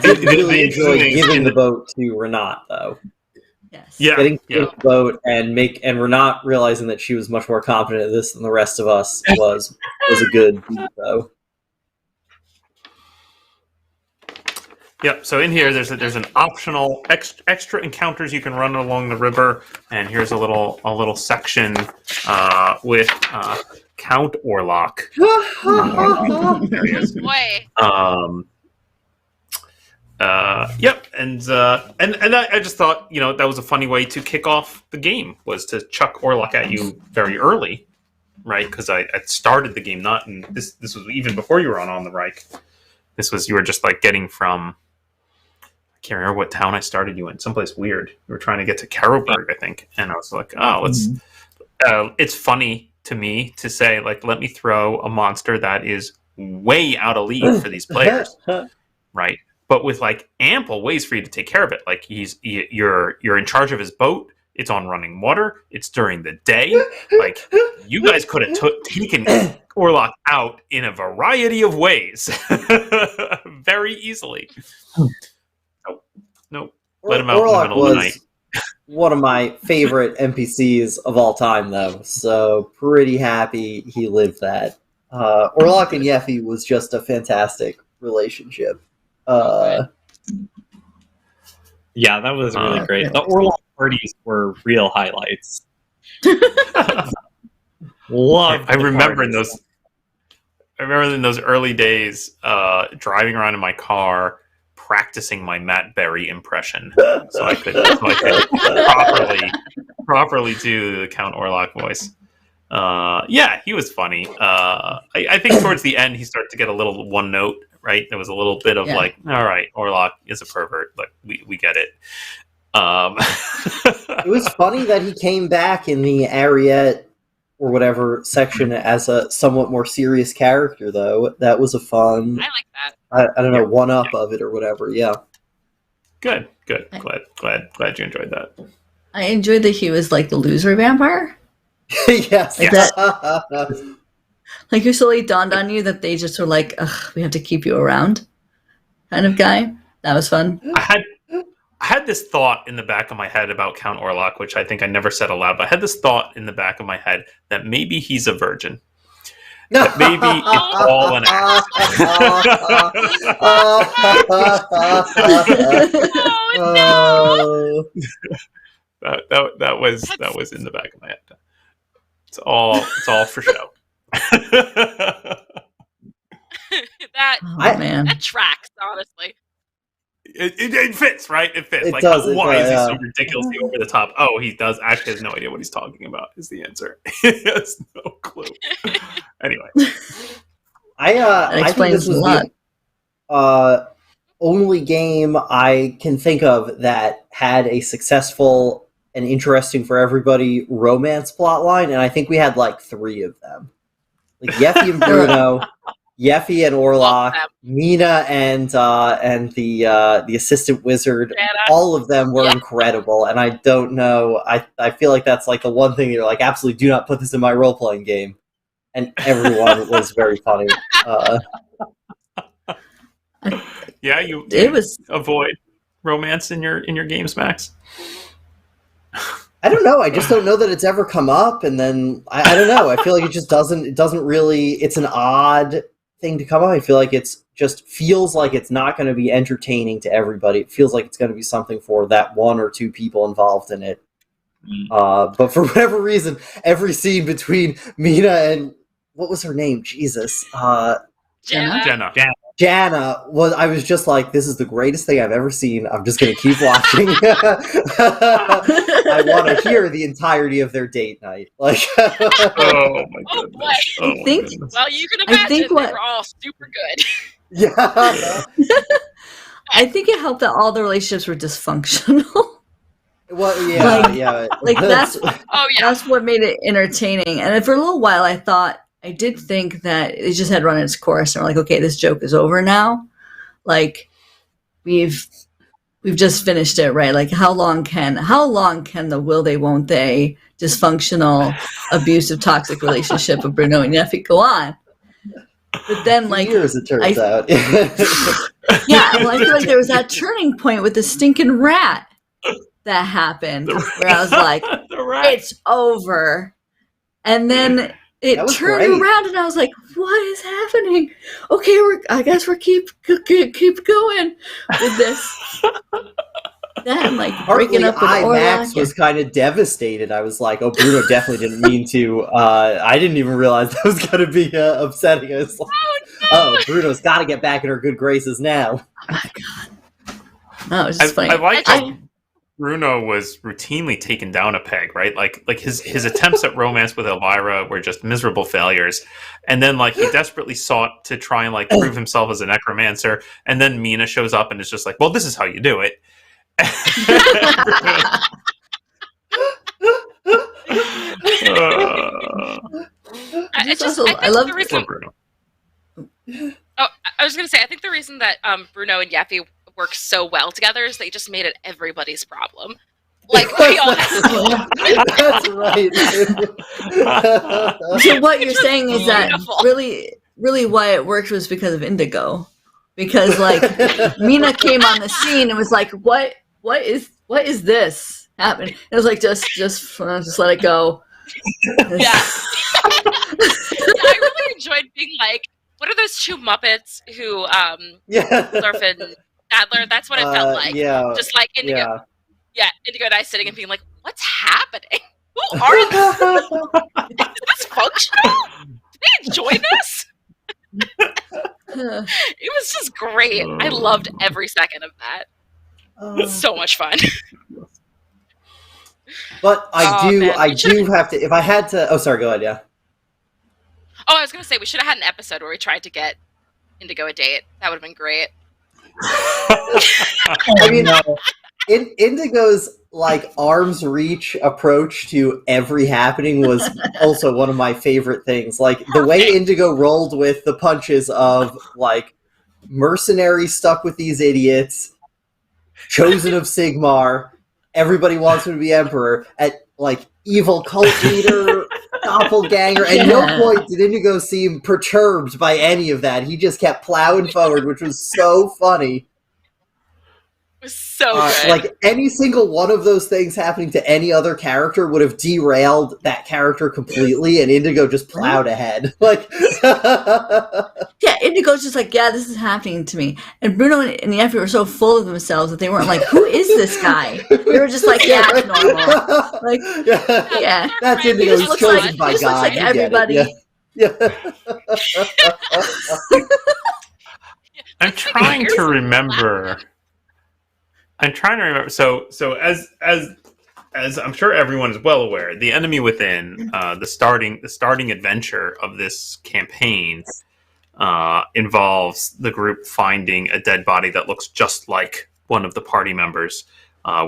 did really enjoy giving the boat to Renat, though. Yes. Getting to the boat and Renat realizing that she was much more competent at this than the rest of us was a good beat, though. Yep. So in here, there's an optional extra encounters you can run along the river, and here's a little section with Count Orlok. There he is. Boy. Yep. And I just thought that was a funny way to kick off the game, was to chuck Orlok at you very early, right? Because I started the game not in this was even before you were on the Reich. This was you were just like getting from. I can't remember what town I started you in. Someplace weird. We were trying to get to Karlberg, I think, and I was like, "Oh, it's funny to me to say like, let me throw a monster that is way out of league for these players, right? But with like ample ways for you to take care of it. Like you're in charge of his boat. It's on running water. It's during the day. Like you guys could have taken Orlok out in a variety of ways, very easily." Nope. Let him out in the middle of the night. One of my favorite NPCs of all time, though. So pretty happy he lived that. Orlok and Yeffy was just a fantastic relationship. Yeah, that was really great. The Orlok parties were real highlights. I remember in those early days, driving around in my car, practicing my Matt Berry impression, so I could properly do the Count Orlok voice. He was funny. I think towards the end he started to get a little one note. Right, there was a little bit of like, all right, Orlok is a pervert, but we get it. It was funny that he came back in the Ariette or whatever section as a somewhat more serious character, though. That was a fun. I like that. I don't know, one-up of it or whatever. Yeah. Good. Glad you enjoyed that. I enjoyed that he was like the loser vampire. Yes. Like it slowly dawned on you that they just were like, ugh, we have to keep you around kind of guy. That was fun. I had this thought in the back of my head about Count Orlok, which I think I never said aloud, but I had this thought in the back of my head that maybe he's a virgin. That maybe it's all an act. Oh no! That was in the back of my head. It's all for show. That tracks, honestly. It fits, right? It fits. It like, does, why is he so ridiculously over the top? Oh, he does actually has no idea what he's talking about, is the answer. He has no clue. Anyway. I think this was the only game I can think of that had a successful and interesting for everybody romance plotline, and I think we had like 3 of them. Like Yeffy and Bruno, Yeffy and Orlok, Mina and the assistant wizard. All of them were incredible, and I don't know. I feel like that's like the one thing you're like, absolutely do not put this in my role playing game. And everyone was very funny. Yeah, you avoid romance in your games, Max. I don't know. I just don't know that it's ever come up, and then I don't know. I feel like it just doesn't. It doesn't really. It's an odd thing to come up. I feel like it's just feels like it's not going to be entertaining to everybody. It feels like it's going to be something for that 1 or 2 people involved in it. But for whatever reason, every scene between Mina and what was her name? Jesus, Jenna. Was. I was just like, this is the greatest thing I've ever seen. I'm just going to keep watching. I want to hear the entirety of their date night. Like, oh my goodness. Well, you can imagine they were all super good. Yeah. I think it helped that all the relationships were dysfunctional. Well, yeah. Like that's what made it entertaining. And for a little while, I did think that it just had run its course, and we're like, okay, this joke is over now. Like, we've just finished it, right? Like, how long can the will they, won't they, dysfunctional, abusive, toxic relationship of Bruno and Yeffy go on? But then, like, years it turns out. Yeah, well, I feel like there was that turning point with the stinking rat that happened, where I was like, it's over, and then it turned around, and I was like, "What is happening?" Okay, I guess we're keep going with this. Then, like, breaking up with Max was kind of devastated. I was like, "Oh, Bruno definitely didn't mean to." I didn't even realize that was going to be upsetting. I was like, "Oh, Bruno's got to get back in her good graces now." Oh my god! No, it was just funny. I like how Bruno was routinely taken down a peg, right? Like his attempts at romance with Elvira were just miserable failures. And then like he desperately sought to try and like prove himself as a necromancer. And then Mina shows up and is just like, well, this is how you do it. I love the reason. Bruno. Oh, I was going to say, I think the reason that Bruno and Yeffy work so well together is they just made it everybody's problem. Like, we all That's right. So what you're saying is that really why it worked was because of Indigo. Because like Mina came on the scene and was like, what is this happening? It was like just let it go. Yeah. I really enjoyed being like, what are those 2 Muppets who Surf and Adler? That's what it felt like. Yeah. Just like Indigo. Yeah, Indigo and I sitting and being like, what's happening? Who are they? Is this functional? Do they enjoy this? It was just great. I loved every second of that. It was so much fun. But I do have to, if I had to, sorry, go ahead, yeah. Oh, I was going to say, we should have had an episode where we tried to get Indigo a date. That would have been great. I mean, Indigo's like arm's reach approach to every happening was also one of my favorite things. Like the way Indigo rolled with the punches of like mercenary stuck with these idiots, chosen of Sigmar, everybody wants him to be emperor, at like evil cult leader, doppelganger. At no point did Indigo seem perturbed by any of that. He just kept plowing forward, which was so funny. It was so good. Like, any single one of those things happening to any other character would have derailed that character completely, and Indigo just plowed ahead. Like, yeah, Indigo's just like, yeah, this is happening to me. And Bruno and Effie were so full of themselves that they weren't like, who is this guy? They were just like, yeah, it's normal. Like, yeah. That's Indigo. He's chosen by God. Looks like everybody. Yeah. I'm trying to remember. So as I'm sure everyone is well aware, the enemy within, the starting adventure of this campaign involves the group finding a dead body that looks just like one of the party members,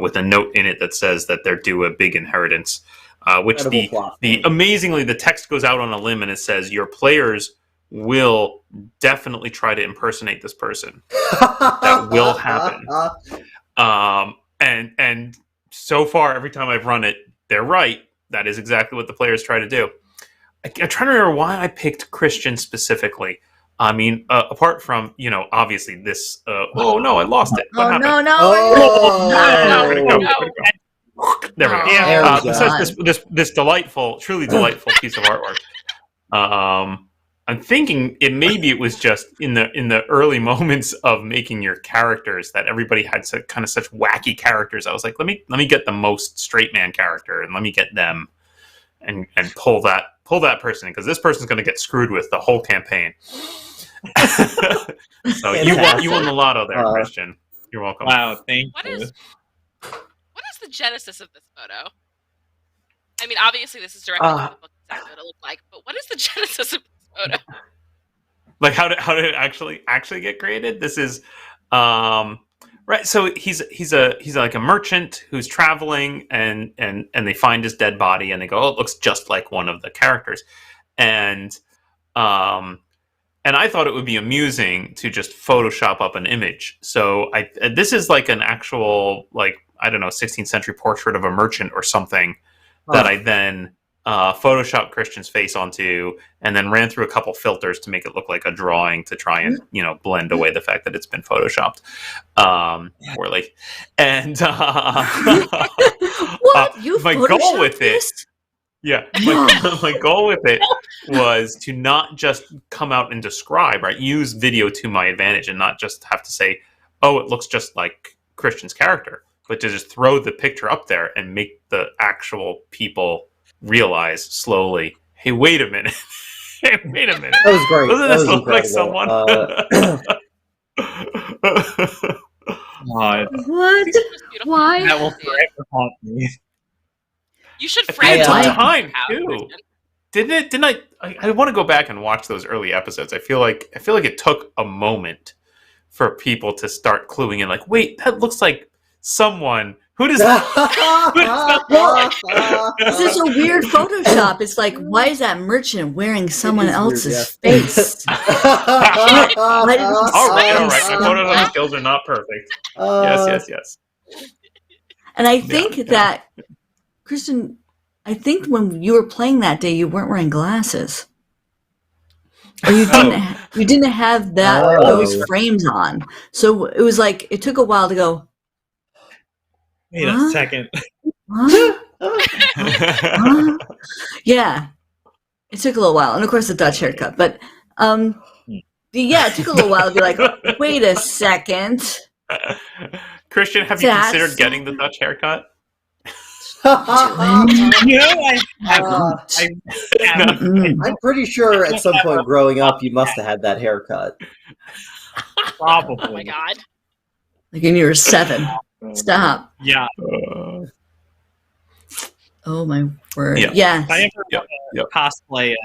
with a note in it that says that they're due a big inheritance. Which amazingly, the text goes out on a limb and it says your players will definitely try to impersonate this person. That will happen. And so far, every time I've run it, they're right. That is exactly what the players try to do. I'm trying to remember why I picked Christian specifically. I mean, apart from, obviously this. Oh no, I lost it. What happened? There we go. Yeah. Besides this truly delightful piece of artwork. I'm thinking it was just in the early moments of making your characters that everybody had such wacky characters. I was like, let me get the most straight man character and let me get them and pull that person, because this person's going to get screwed with the whole campaign. So you won the lotto there, Christian. You're welcome. Wow, thank you. What is the genesis of this photo? I mean, obviously this is directly from the book, exactly what it looked like, but what is the genesis of this photo? Like how did it actually get created? This is right. So he's like a merchant who's traveling, and they find his dead body, and they go, oh, it looks just like one of the characters, and I thought it would be amusing to just Photoshop up an image. So this is like an actual, like, I don't know, 16th century portrait of a merchant or something that I then Photoshopped Christian's face onto, and then ran through a couple filters to make it look like a drawing to try and blend away the fact that it's been photoshopped poorly. And what? You my goal with it, my goal with it was to not just come out and describe, right? Use video to my advantage and not just have to say, oh, it looks just like Christian's character, but to just throw the picture up there and make the actual people realize slowly, hey, wait a minute. Hey, wait a minute. That was great. Doesn't that this was look like someone? What? Why? That will forever haunt me. You should frame it. it Time too. Didn't I want to go back and watch those early episodes. I feel like it took a moment for people to start cluing in, like, wait, that looks like someone. Who does that? This is a weird Photoshop. It's like, why is that merchant wearing someone else's face? All right. My Photoshop skills are not perfect. Yes. And I think that, Kristen, I think when you were playing that day, you weren't wearing glasses, or you didn't have those frames on. So it was like it took a while to go. Wait a second. Yeah, it took a little while, and of course the Dutch haircut. But it took a little while to be like, wait a second. Christian, have you considered getting the Dutch haircut? I'm pretty sure at some point growing up you must have had that haircut. Probably. Oh my god. Like when you were 7. Stop. Yeah. Oh my word. Yeah. Yes. If I ever cosplay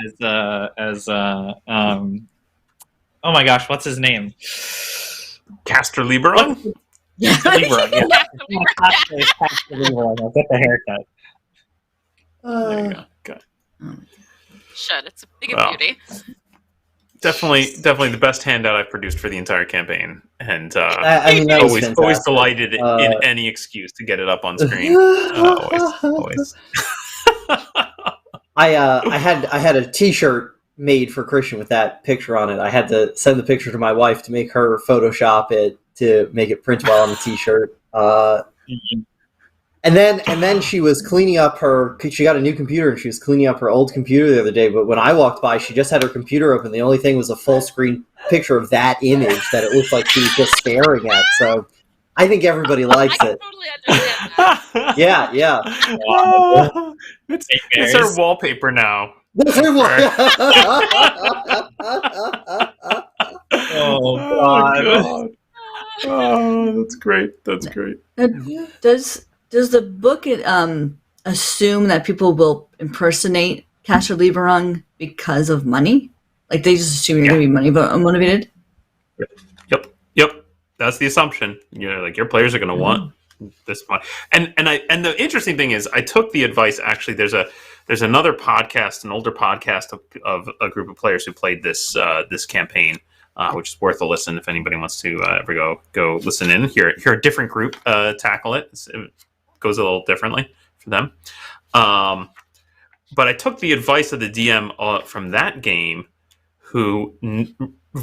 as oh my gosh, what's his name? Castor Lieberung? Castor Lieberung, yeah. Cosplay as Castor Lieberung. I'll get the haircut. There you go. Good. Should. It's a big beauty. Definitely the best handout I've produced for the entire campaign, and always delighted in any excuse to get it up on screen. Always. I had a T-shirt made for Christian with that picture on it. I had to send the picture to my wife to make her Photoshop it to make it print well on the T-shirt. And then she was cleaning up she got a new computer and she was cleaning up her old computer the other day. But when I walked by, she just had her computer open. The only thing was a full screen picture of that image that it looked like she was just staring at. So I think everybody likes it. Totally understand that. Yeah. It's her wallpaper now. Oh God. Oh, that's great. That's great. Does the book assume that people will impersonate Castor Lieberung because of money? Like they just assume you're going to be money motivated? Yep. That's the assumption. Like your players are going to want this much. And the interesting thing is, I took the advice. Actually, there's another podcast, an older podcast of a group of players who played this campaign, which is worth a listen if anybody wants to ever go listen in. Hear a different group tackle it. It goes a little differently for them. But I took the advice of the DM from that game, who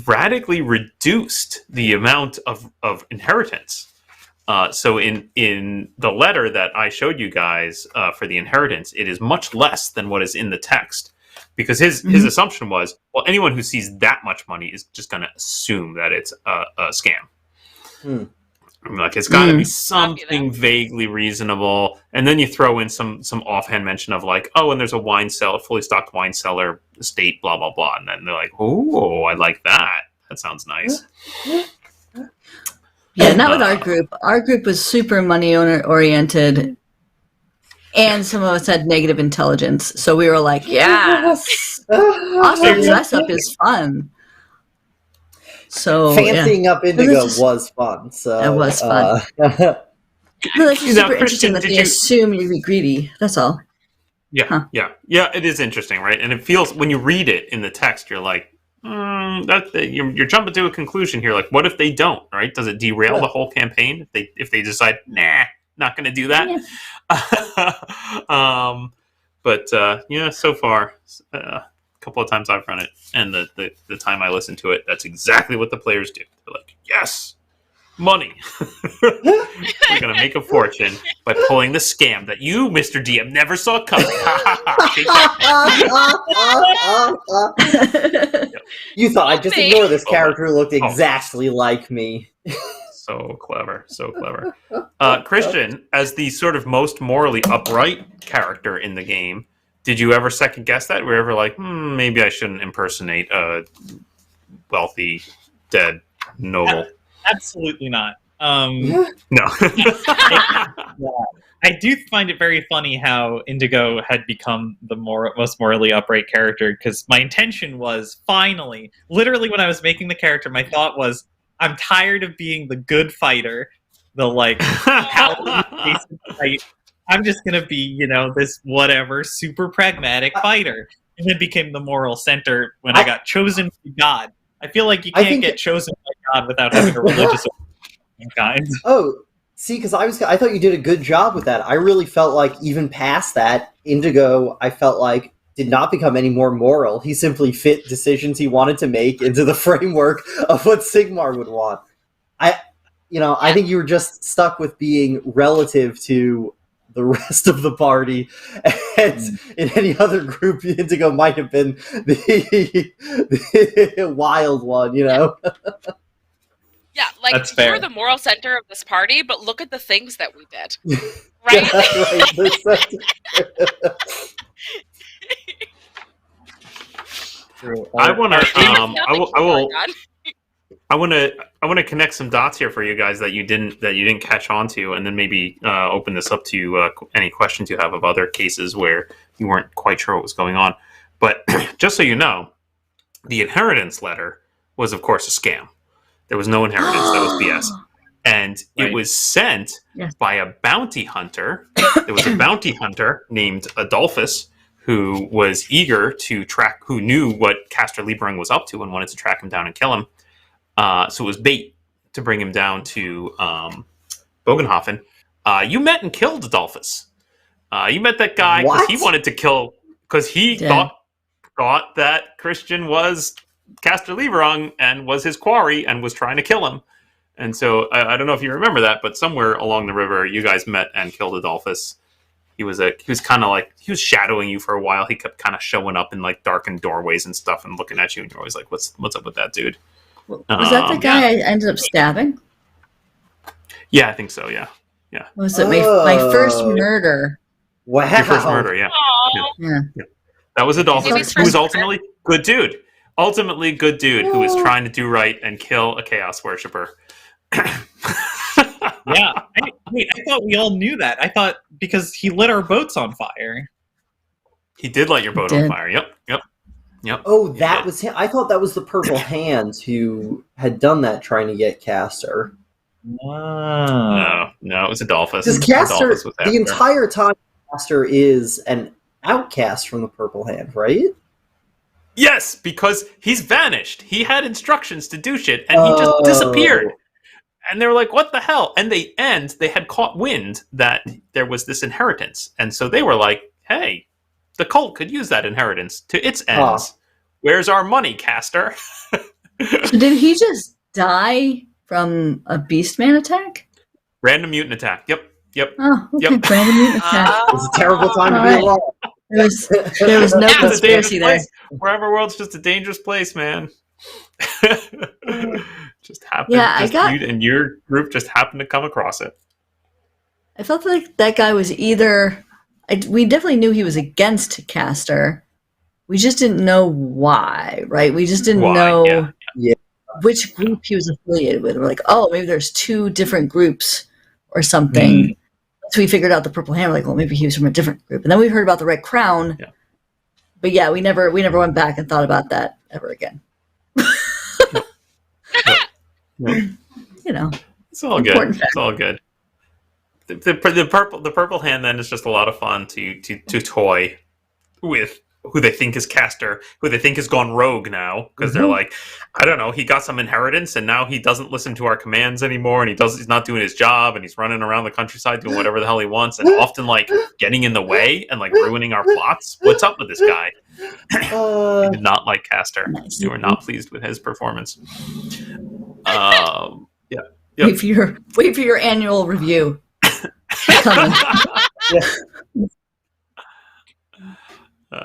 radically reduced the amount of inheritance. So in the letter that I showed you guys for the inheritance, it is much less than what is in the text, because his assumption was, well, anyone who sees that much money is just going to assume that it's a scam. Like it's got to be something vaguely reasonable, and then you throw in some offhand mention of like, oh, and there's a wine cellar, fully stocked wine cellar estate, blah blah blah, and then they're like, oh, I like that. That sounds nice. Yeah, not with our group. Our group was super money owner oriented, and some of us had negative intelligence, so we were like, yes, also dress up is fun. So fancying up Indigo was fun. So it was fun. No, that's just super interesting that they assume you'd be greedy. That's all. Yeah, yeah. It is interesting, right? And it feels, when you read it in the text, you're like, you're jumping to a conclusion here. Like, what if they don't? Right? Does it derail the whole campaign if they decide, nah, not going to do that? Yeah. But so far. Couple of times I've run it, and the time I listen to it, that's exactly what the players do. They're like, yes, money. We're going to make a fortune by pulling the scam that you, Mr. DM, never saw coming. You thought I'd just ignore this character who looked exactly like me. So clever. Christian, as the sort of most morally upright character in the game, did you ever second guess that? Were you ever like, maybe I shouldn't impersonate a wealthy dead noble? Absolutely not. No. I do find it very funny how Indigo had become the most morally upright character, because my intention was, finally, literally when I was making the character, my thought was, I'm tired of being the good fighter, the paladin fight. I'm just going to be, this whatever, super pragmatic fighter. And then became the moral center when I got chosen by God. I feel like you can't get chosen by God without having a religious kind. Oh, see, because I thought you did a good job with that. I really felt like even past that, Indigo, I felt like, did not become any more moral. He simply fit decisions he wanted to make into the framework of what Sigmar would want. I think you were just stuck with being relative to the rest of the party, and in any other group, Indigo might have been the wild one, Yeah, like, you're the moral center of this party, but look at the things that we did. Right? True. I want to connect some dots here for you guys that you didn't catch on to, and then maybe open this up to any questions you have of other cases where you weren't quite sure what was going on. But just so you know, the inheritance letter was, of course, a scam. There was no inheritance. That was BS. And it was sent by a bounty hunter. There was a bounty hunter named Adolphus who was eager to track, who knew what Castor Lieberung was up to and wanted to track him down and kill him. So it was bait to bring him down to You met and killed Adolphus. You met that guy because because he thought that Christian was Caster Lieberung and was his quarry and was trying to kill him. And so I don't know if you remember that, but somewhere along the river, you guys met and killed Adolphus. He was kind of like, he was shadowing you for a while. He kept kind of showing up in like darkened doorways and stuff and looking at you, and you're always like, what's up with that dude? Was that the guy I ended up stabbing? Yeah, I think so. Yeah. Was it my first murder? Wow. Your first murder, yeah. That was Adolphus, who was ultimately good dude. Ultimately good dude who was trying to do right and kill a chaos worshiper. Yeah. I thought we all knew that. I thought because he lit our boats on fire. He did light your boat on fire. Yep. Oh, that was him. I thought that was the Purple Hands who had done that trying to get Caster. Wow. No, it was Adolphus. Because Caster, Adolphus was the entire time, Caster is an outcast from the Purple Hand, right? Yes, because he's vanished. He had instructions to do shit, and he just disappeared. And they were like, what the hell? And they had caught wind that there was this inheritance. And so they were like, hey, the cult could use that inheritance to its ends. Where's our money, Caster? So did he just die from a Beastman attack? Random mutant attack. Yep. Oh, okay. Yep. Random mutant attack. It was a terrible time to be alive. There was no conspiracy there. Warhammer World's just a dangerous place, man. Just happened. You and your group just happened to come across it. I felt like that guy was either. We definitely knew he was against Caster. We just didn't know why, right? We just didn't know which group he was affiliated with. We're like, oh, maybe there's two different groups or something. So we figured out the Purple Hand. We're like, well, maybe he was from a different group. And then we heard about the Red Crown. Yeah. But yeah, we never went back and thought about that ever again. You know, it's all good. It's all good. The purple hand then is just a lot of fun to toy with who they think is Caster, who they think has gone rogue now because they're like, I don't know, he got some inheritance and now he doesn't listen to our commands anymore, and he's not doing his job, and he's running around the countryside doing whatever the hell he wants, and often like getting in the way and like ruining our plots. What's up with this guy? We did not like Caster. We were not pleased with his performance. Wait for your annual review.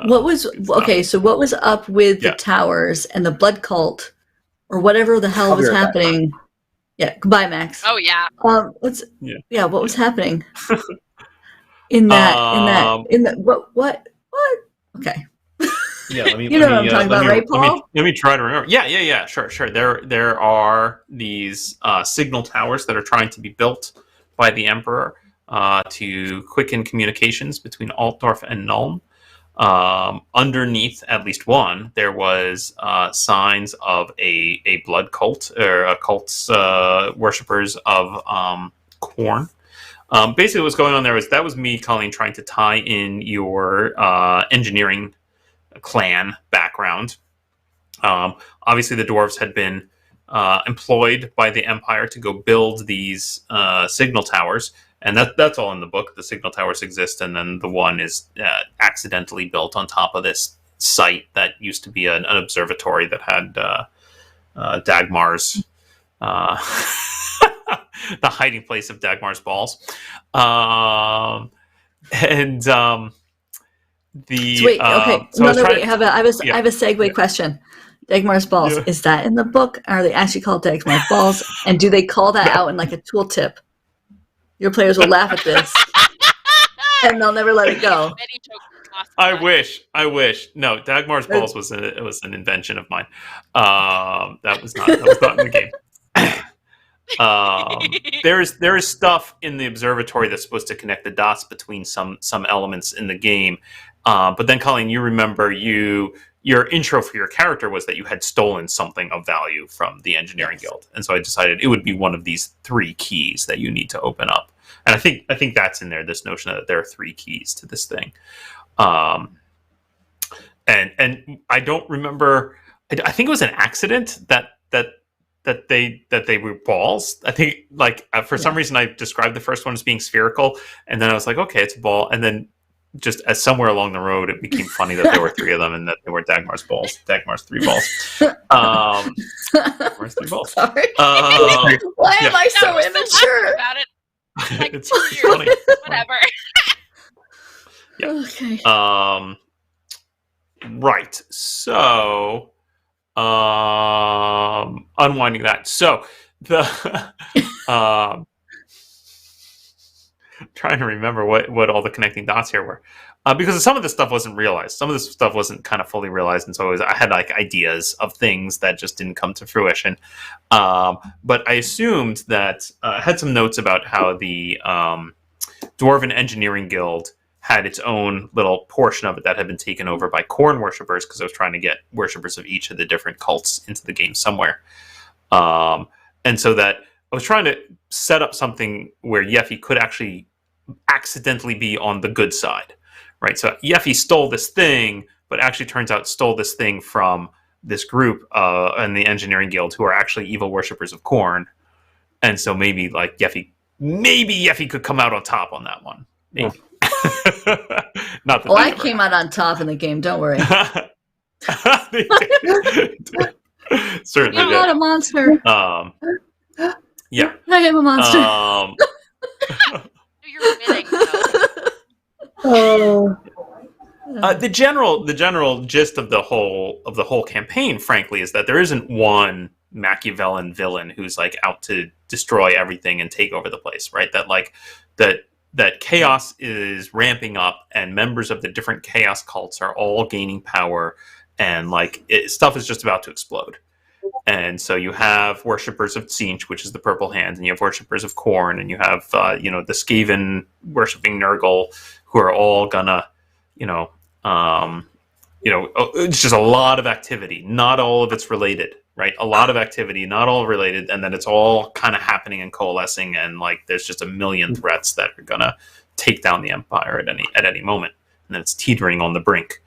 What was okay? So what was up with the towers and the blood cult, or whatever the hell was happening? Yeah, goodbye, Max. Oh yeah. What was happening in that? What? Okay. Yeah, let me. You know what I'm talking about, right, Paul? Let me try to remember. Yeah. Sure. There are these signal towers that are trying to be built by the Emperor to quicken communications between Altdorf and Nuln. Underneath at least one, there was signs of a blood cult or a cult's worshippers of corn. Basically, what's going on there was me, Colleen, trying to tie in your engineering clan background. Obviously, the dwarves had been employed by the Empire to go build these signal towers. And that's all in the book. The signal towers exist, and then the one is accidentally built on top of this site that used to be an observatory that had Dagmar's, the hiding place of Dagmar's balls. I have a segue question. Dagmar's balls, is that in the book? Are they actually called Dagmar's balls? And do they call that out in like a tooltip? Your players will laugh at this, and they'll never let it go. I wish. No, Dagmar's balls was an invention of mine. That was not in the game. There is stuff in the observatory that's supposed to connect the dots between some elements in the game. But then, Colleen, you remember your intro for your character was that you had stolen something of value from the engineering guild, and so I decided it would be one of these 3 keys that you need to open up. And I think that's in there. This notion that there are 3 keys to this thing, and I don't remember. I think it was an accident that they were balls. I think for some reason I described the first one as being spherical, and then I was like, okay, it's a ball, and then just as somewhere along the road, it became funny that there were 3 of them and that they were Dagmar's 3 balls. Dagmar's 3 balls. Sorry. Why am I so immature about it? Like It's 2 years, funny. whatever. Yeah. Okay. Right. So, unwinding that. So the trying to remember what all the connecting dots here were, because some of this stuff wasn't realized. Some of this stuff wasn't kind of fully realized, and so I had like ideas of things that just didn't come to fruition. But I assumed that I had some notes about how the Dwarven Engineering Guild had its own little portion of it that had been taken over by Khorne worshippers, because I was trying to get worshippers of each of the different cults into the game somewhere. And so that I was trying to set up something where Yeffy could actually accidentally be on the good side, right? So Yeffy stole this thing, but actually turns out stole this thing from this group in the Engineering Guild who are actually evil worshippers of Khorne. And so maybe like Yeffy could come out on top on that one. Maybe. Not that I came out on top in the game. Don't worry. Certainly I'm not a monster. Yeah, I am a monster. You're winning, Oh. The general gist of the whole campaign, frankly, is that there isn't one Machiavellian villain who's like out to destroy everything and take over the place, right? That chaos is ramping up, and members of the different chaos cults are all gaining power, and stuff is just about to explode. And so you have worshippers of Tzeentch, which is the Purple Hand, and you have worshippers of Khorne, and you have the Skaven worshipping Nurgle, who are all gonna, it's just a lot of activity. Not all of it's related, right? A lot of activity, not all related, and then it's all kind of happening and coalescing, and there's just a million threats that are gonna take down the Empire at any moment, and then it's teetering on the brink.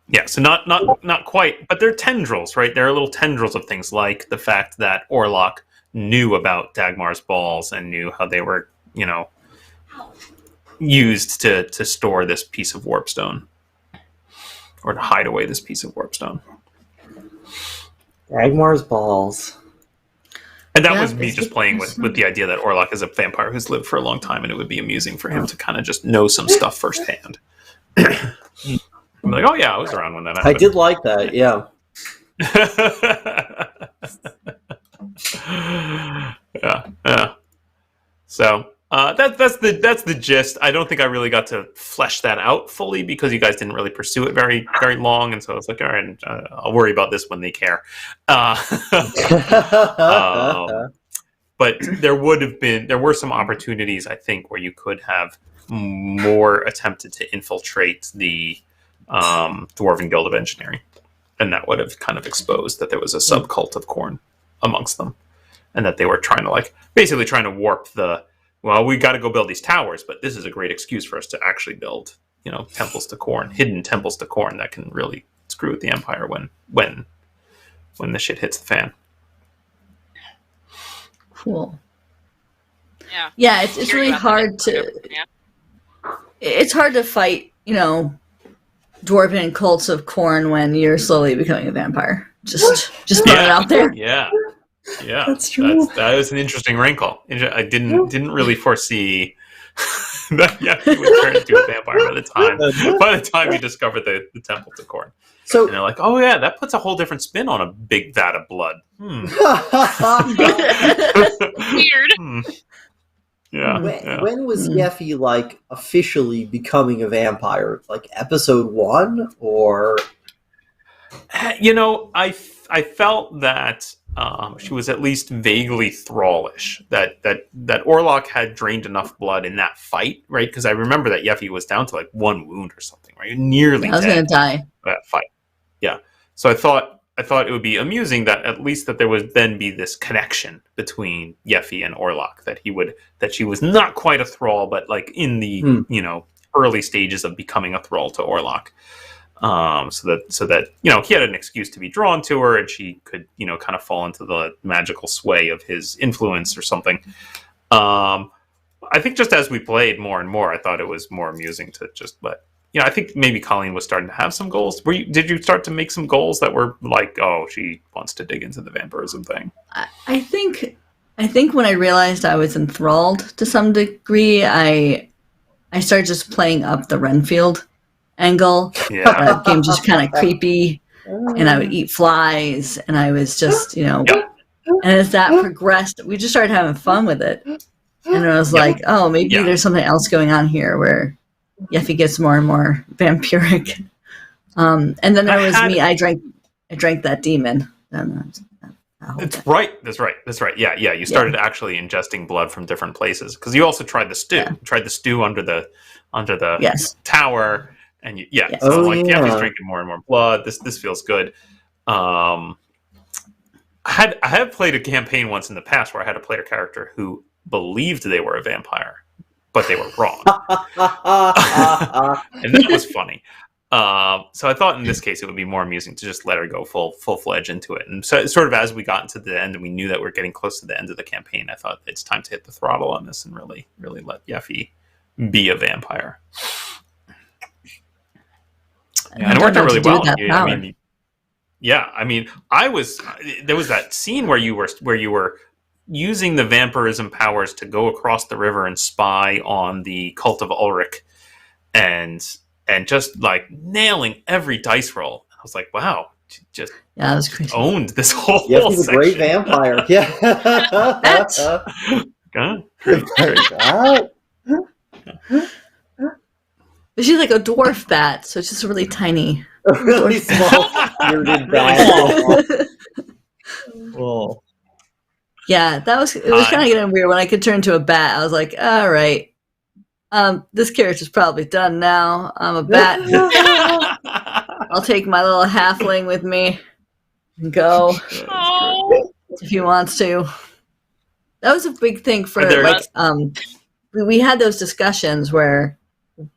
Yeah, so not quite, but they're tendrils, right? They're little tendrils of things, like the fact that Orlok knew about Dagmar's balls and knew how they were, used to store this piece of warpstone, or to hide away this piece of warpstone. Dagmar's balls. And that was me just playing with the idea that Orlok is a vampire who's lived for a long time, and it would be amusing for him to kind of just know some stuff firsthand. I'm like, oh yeah, I was around when that happened. I did like that, yeah. yeah. So that's the gist. I don't think I really got to flesh that out fully because you guys didn't really pursue it very very long, and so I was like, all right, I'll worry about this when they care. But there were some opportunities, I think, where you could have more attempted to infiltrate the Dwarven Guild of Engineering, and that would have kind of exposed that there was a subcult of Khorne amongst them, and that they were trying to warp we got to go build these towers, but this is a great excuse for us to actually build temples to Khorne, hidden temples to Khorne that can really screw with the Empire when the shit hits the fan. Cool. Yeah, it's really hard to it's hard to fight dwarven cults of Khorne when you're slowly becoming a vampire. Just put it out there. Yeah, that's true. That was an interesting wrinkle. I didn't really foresee that he would turn into a vampire by the time you discovered the temple to Khorne. So, and they're like, oh yeah, that puts a whole different spin on a big vat of blood. Weird. Yeah. When was Yeffy officially becoming a vampire? Episode 1, or? I felt that she was at least vaguely thrallish. That Orlok had drained enough blood in that fight, right? Because I remember that Yeffy was down to 1 wound or something, right? Nearly. I was going to die. That fight. Yeah. So I thought it would be amusing that at least that there would then be this connection between Yeffy and Orlok, that she was not quite a thrall, but in the early stages of becoming a thrall to Orlok. So that he had an excuse to be drawn to her, and she could kind of fall into the magical sway of his influence or something. I think just as we played more and more, I thought it was more amusing to just let. I think maybe Colleen was starting to have some goals. Did you start to make some goals that were like, oh, she wants to dig into the vampirism thing? I think when I realized I was enthralled to some degree, I started just playing up the Renfield angle. Yeah. The game just kind of creepy, and I would eat flies, and I was just, And as that progressed, we just started having fun with it. And I was like, oh, maybe there's something else going on here where Yeffy gets more and more vampiric. And then there was me. I drank that demon. That's right. Yeah. You started actually ingesting blood from different places because you also tried the stew. Yeah. You tried the stew under the tower, and Yeffy's drinking more and more blood. This feels good. I have played a campaign once in the past where I had a player character who believed they were a vampire, but they were wrong. And that was funny. So I thought in this case it would be more amusing to just let her go full-fledged into it. And so sort of as we got into the end and we knew that we're getting close to the end of the campaign, I thought it's time to hit the throttle on this and really let Yeffy be a vampire. And it worked out really well. There was that scene where you were using the vampirism powers to go across the river and spy on the cult of Ulrich, and just like nailing every dice roll. I was like, wow, just that was crazy. Owned this whole he's a great vampire. Yeah. That's But she's like a dwarf bat, so it's just really tiny. A really small bearded bat. Whoa. Yeah, it was kind of getting weird when I could turn into a bat. I was like, all right, this character's probably done now. I'm a bat. I'll take my little halfling with me and go if he wants to. That was a big thing for we had those discussions where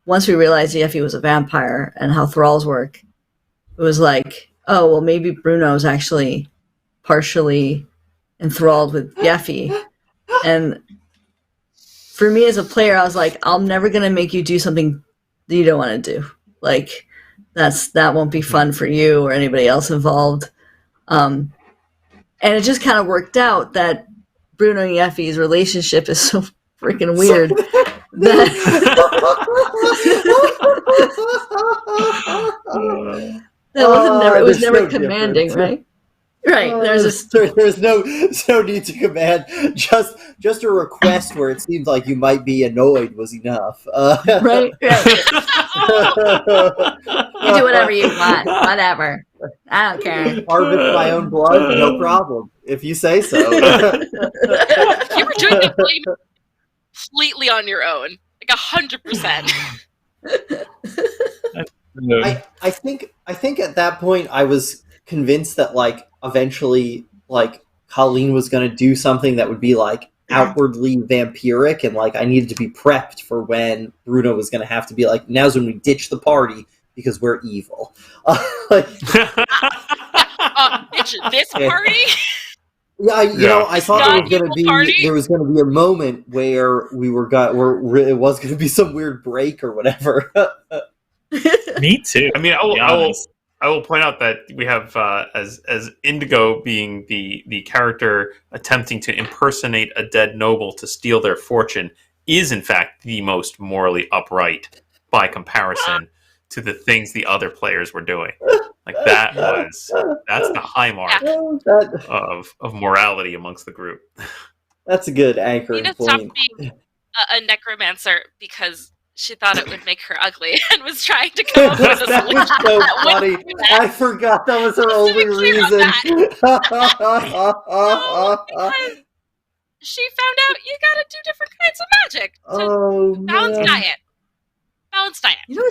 once we realized Yeffy was a vampire and how thralls work, it was like, oh, well, maybe Bruno's actually partially enthralled with Yeffy. And for me as a player, I was like, I'm never going to make you do something that you don't want to do. Like, that won't be fun for you or anybody else involved. And it just kind of worked out that Bruno and Yeffy's relationship is so freaking weird. It was never commanding, difference. Right? There's no need to command. Just a request where it seems like you might be annoyed was enough. Right. You do whatever you want, whatever. I don't care. Harvest my own blood, no problem. If you say so. You were doing the blame completely on your own, like 100%. I think at that point I was convinced that like eventually like Colleen was going to do something that would be like outwardly vampiric, and like I needed to be prepped for when Bruno was going to have to be like, now's when we ditch the party because we're evil. Ditch this party. Yeah, I thought there was going to be a moment where it was going to be some weird break or whatever. Me too. I mean, I will point out that we have as Indigo being the character attempting to impersonate a dead noble to steal their fortune is in fact the most morally upright by comparison to the things the other players were doing. Like that's the high mark of morality amongst the group. That's a good anchoring point. Nina stopped being a necromancer because she thought it would make her ugly and was trying to come up with a solution. That was so funny. I forgot that was her only reason. She found out you gotta do different kinds of magic to balanced diet. You know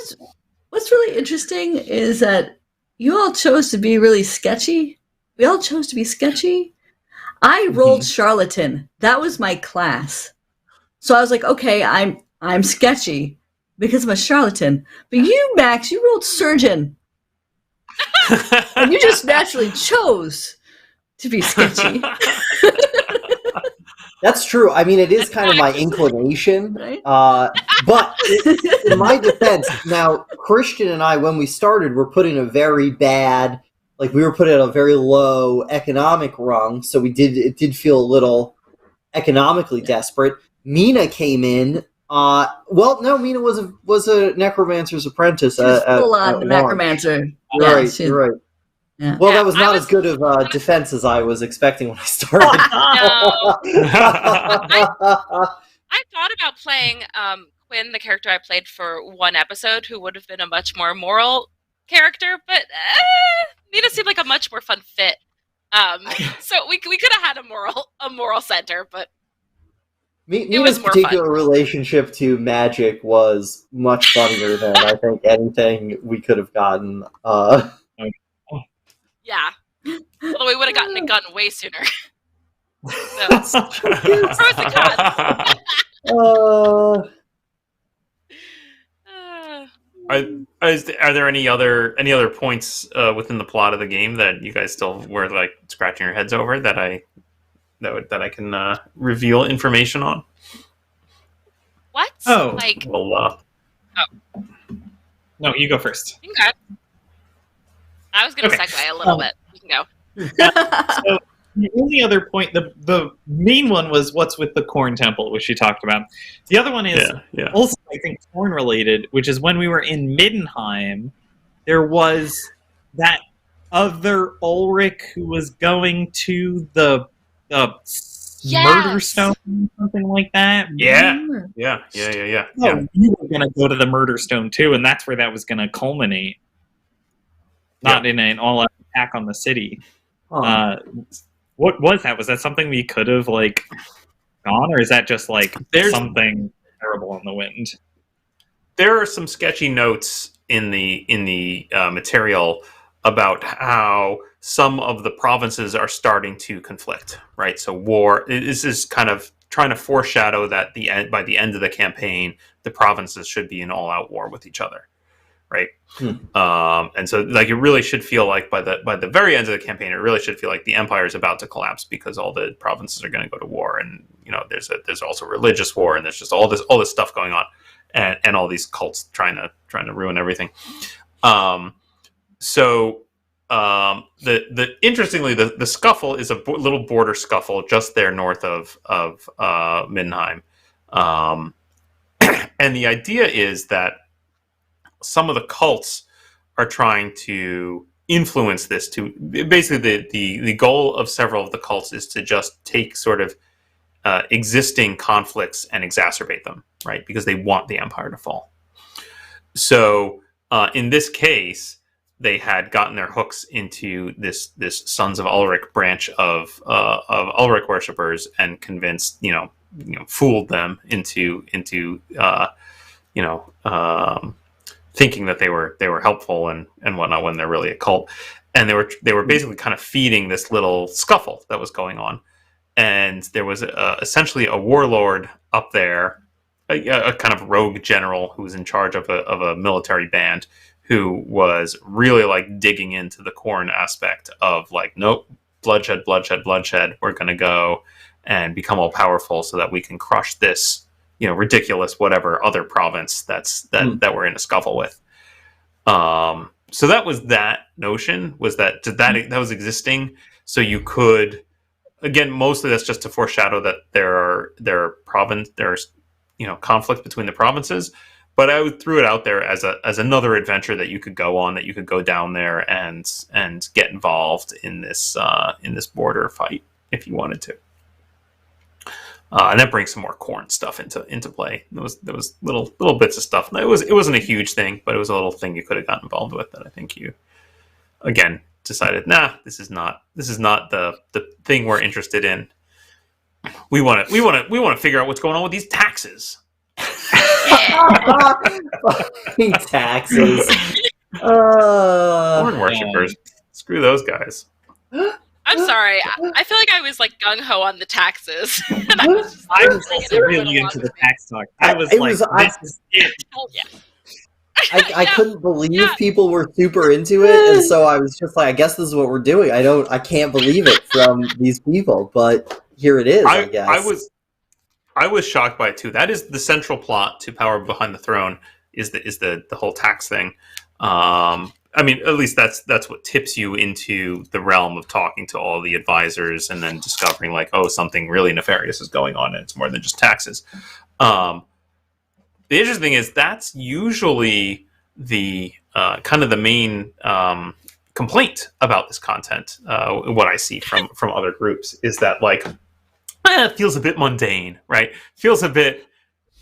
what's really interesting is that you all chose to be really sketchy. We all chose to be sketchy. I rolled charlatan. That was my class. So I was like, okay, I'm sketchy because I'm a charlatan. But you, Max, you rolled surgeon. And you just naturally chose to be sketchy. That's true. I mean, it is kind of my inclination. Right? But in my defense, now, Christian and I, when we started, were put in a very bad, like, we were put at a very low economic rung, so it did feel a little economically desperate. Mina came in. Mina was a necromancer's apprentice. She was full on necromancer. You're right. Yeah. Well, that was not as good of defense as I was expecting when I started. No. I thought about playing Quinn, the character I played for one episode, who would have been a much more moral character, but Mina seemed like a much more fun fit. So we could have had a moral center, but Mina's particular relationship to magic was much funnier than I think anything we could have gotten. Yeah. Although we would have gotten a gun way sooner. Pros and cons. Are there any other points within the plot of the game that you guys still were like scratching your heads over that I can reveal information on? What? Oh, well, no, you go first. Okay. I was going to segue a little bit. You can go. So the only other point, the main one was what's with the Corn Temple, which you talked about. The other one is also, I think, Corn related, which is when we were in Middenheim, there was that other Ulrich who was going to the Murder Stone, something like that. Yeah. No, you were going to go to the Murder Stone too, and that's where that was going to culminate. Not in an all-out attack on the city. What was that? Was that something we could have like gone, or is that just like something terrible on the wind? There are some sketchy notes in the material about how some of the provinces are starting to conflict. Right, so war. This is kind of trying to foreshadow that by the end of the campaign, the provinces should be in all-out war with each other. Right, and so like it really should feel like by the very end of the campaign, it really should feel like the empire is about to collapse because all the provinces are going to go to war, and there's also religious war, and there's just all this stuff going on, and all these cults trying to ruin everything. Interestingly, the scuffle is a little border scuffle just there north of Middenheim, and the idea is that some of the cults are trying to influence this. To basically, the goal of several of the cults is to just take sort of existing conflicts and exacerbate them, right? Because they want the empire to fall. So in this case, they had gotten their hooks into this Sons of Ulrich branch of Ulrich worshippers and convinced, fooled them into thinking that they were helpful and whatnot when they're really a cult, and they were basically kind of feeding this little scuffle that was going on, and there was essentially a warlord up there, a kind of rogue general who was in charge of a military band who was really like digging into the Corn aspect of like, nope, bloodshed, we're going to go and become all powerful so that we can crush this ridiculous whatever other province that we're in a scuffle with. So that was that notion, was that was existing. So you could, again, mostly that's just to foreshadow that there's conflict between the provinces. But I threw it out there as another adventure that you could go on, that you could go down there and get involved in this border fight if you wanted to. And that brings some more Corn stuff into play. There was little bits of stuff. It wasn't a huge thing, but it was a little thing you could have gotten involved with that I think you again decided, this is not the thing we're interested in. We want to figure out what's going on with these taxes. Taxes. Corn worshippers. Screw those guys. I'm sorry. I feel like I was like gung ho on the taxes. I was also really into the tax talk. This is it. Oh, yeah. I couldn't believe people were super into it, and so I was just like, I guess this is what we're doing. I can't believe it from these people, but here it is. I guess I was shocked by it too. That is the central plot to Power Behind the Throne. Is the whole tax thing? I mean, at least that's what tips you into the realm of talking to all the advisors and then discovering like, oh, something really nefarious is going on, and it's more than just taxes. The interesting thing is that's usually the kind of the main complaint about this content. What I see from other groups is that like it feels a bit mundane, right? Feels a bit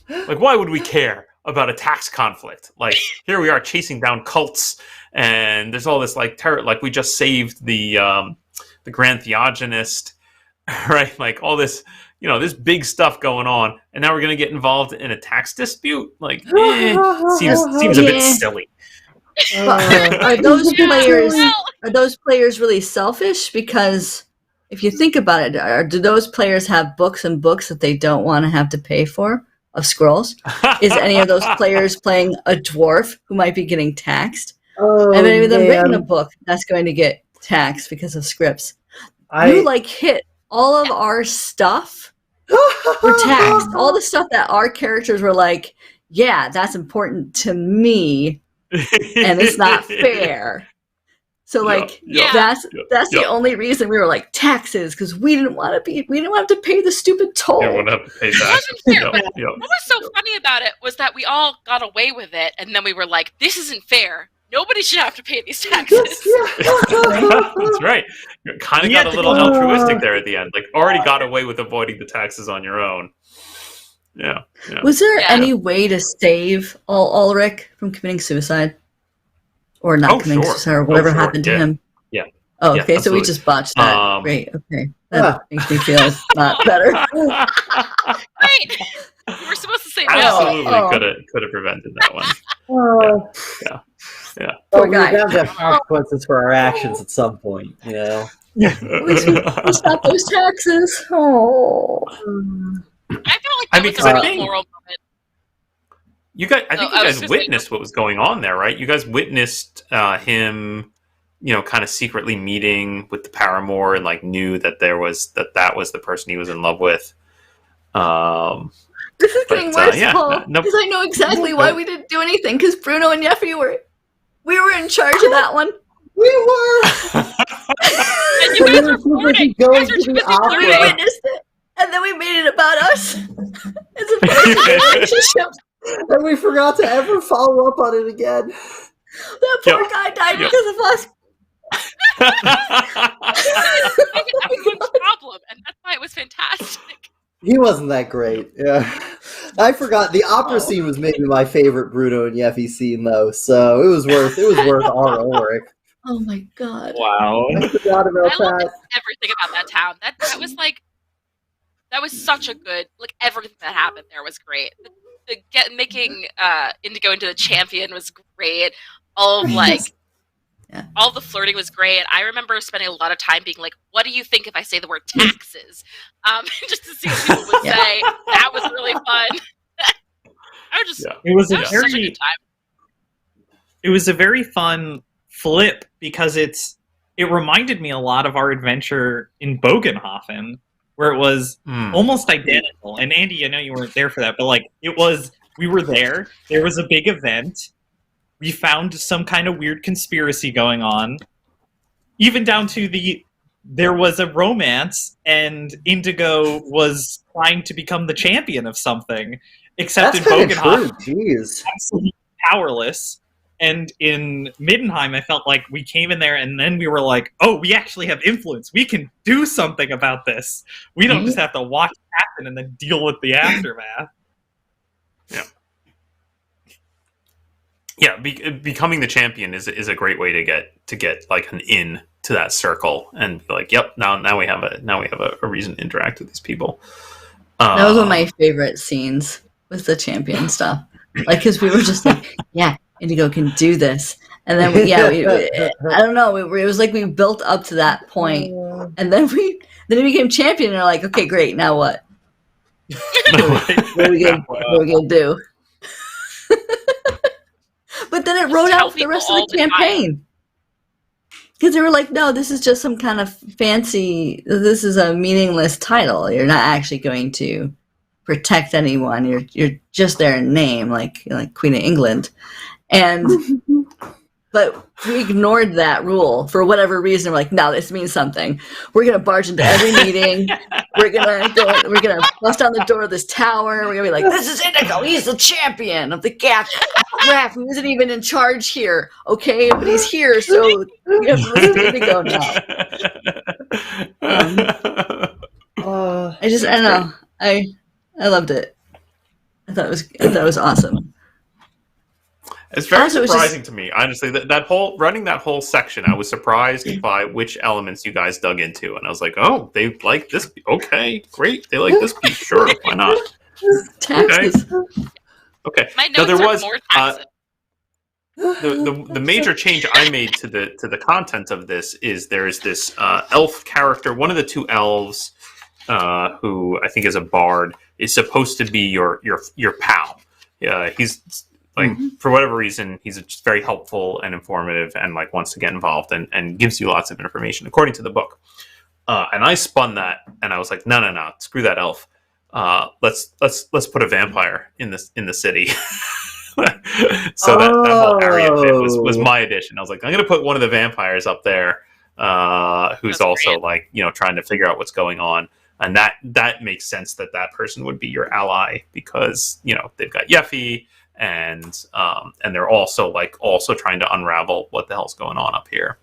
like, why would we care about a tax conflict? Like, here we are chasing down cults, and there's all this like terror. Like, we just saved the Grand Theogenist, right? Like all this, this big stuff going on, and now we're going to get involved in a tax dispute. Like, seems a bit silly. Are those players really selfish? Because if you think about it, do those players have books and books that they don't want to have to pay for of scrolls? Is any of those players playing a dwarf who might be getting taxed? And any of them written a book that's going to get taxed because of scripts? You hit all of our stuff were taxed. All the stuff that our characters were like, yeah, that's important to me, and it's not fair. So that's the only reason we were like taxes, because we didn't want to have to pay the stupid toll. Yeah, we didn't have to pay that. What was so funny about it was that we all got away with it, and then we were like, this isn't fair. Nobody should have to pay these taxes. That's right. You kind of got a little altruistic there at the end. Like, already got away with avoiding the taxes on your own. Yeah. Was there any way to save Ulrich from committing suicide? Or not committing suicide, or whatever happened to him? Yeah. Oh, okay, so we just botched that. Great, okay. That makes me feel not better. Right! You were supposed to say no. Absolutely could have prevented that one. Yeah. Poor guy. We have to have consequences for our actions at some point, Yeah. We stop those taxes. Oh. I felt like that was a really moral moment. I think you guys witnessed what was going on there, right? You guys witnessed him, kind of secretly meeting with the paramour, and like knew that that was the person he was in love with. This is getting worse, Paul, because I know exactly why we didn't do anything. Because Bruno and Yeffy we were in charge of that one. We were. And you guys were flirting. You guys were too busy flirting. We witnessed it, and then we made it about us. It's a perfect relationship. And we forgot to ever follow up on it again. That poor guy died because of us. Everyone's problem, and that's why it was fantastic. He wasn't that great. Yeah, I forgot the opera scene was maybe my favorite Bruno and Yeffy scene though, so it was worth our Ulrich. Oh my god! Wow, I forgot about that. Loved everything about that town. That was like, that was such a good, like, everything that happened there was great. Making Indigo into the champion was great. All of all the flirting was great. I remember spending a lot of time being like, "What do you think if I say the word taxes?" Just to see what people would say. That was really fun. It was such a good time. It was a very fun flip because it reminded me a lot of our adventure in Bogenhofen, where it was almost identical. And Andy, I know you weren't there for that, but we were there. There was a big event. We found some kind of weird conspiracy going on. Even down to there was a romance, and Indigo was trying to become the champion of something. Except That's in Bogenhofen, jeez, absolutely powerless. And in Middenheim, I felt like we came in there and then we were like, oh, we actually have influence. We can do something about this. We don't just have to watch it happen and then deal with the aftermath. Yeah, becoming the champion is a great way to get like an in to that circle and be like, yep, now we have a reason to interact with these people. That was one of my favorite scenes with the champion stuff. Like, because we were just like, yeah, Indigo can do this, and then I don't know. It was like we built up to that point, and then we became champion, and we're like, okay, great, now what? What are we gonna do? But then it wrote out for the rest of the campaign. Because they were like, no, this is just some kind of fancy, this is a meaningless title. You're not actually going to protect anyone. You're just there in name, like Queen of England. But we ignored that rule for whatever reason. We're like, no, this means something. We're gonna barge into every meeting. We're gonna bust down the door of this tower. We're gonna be like, this is Indigo. He's the champion of the gap. Raph, who isn't even in charge here, okay? But he's here, so we have to listen to Indigo now. I don't know. I loved it. I thought it was awesome. It's very surprising to me, honestly. That whole running that whole section, I was surprised by which elements you guys dug into, and I was like, "Oh, they like this. Okay, great. They like this piece. Sure, why not?" Taxes. Okay. My notes are more taxes. The major change I made to the content of this is there is this elf character. One of the two elves, who I think is a bard, is supposed to be your pal. He's like, for whatever reason, he's just very helpful and informative and like wants to get involved and gives you lots of information according to the book. And I spun that and I was like, no, screw that elf. Let's put a vampire in the city. So that whole area bit was my addition. I was like, I'm going to put one of the vampires up there, who's also like, trying to figure out what's going on. And that makes sense that person would be your ally because, they've got Yeffy. And they're also trying to unravel what the hell's going on up here.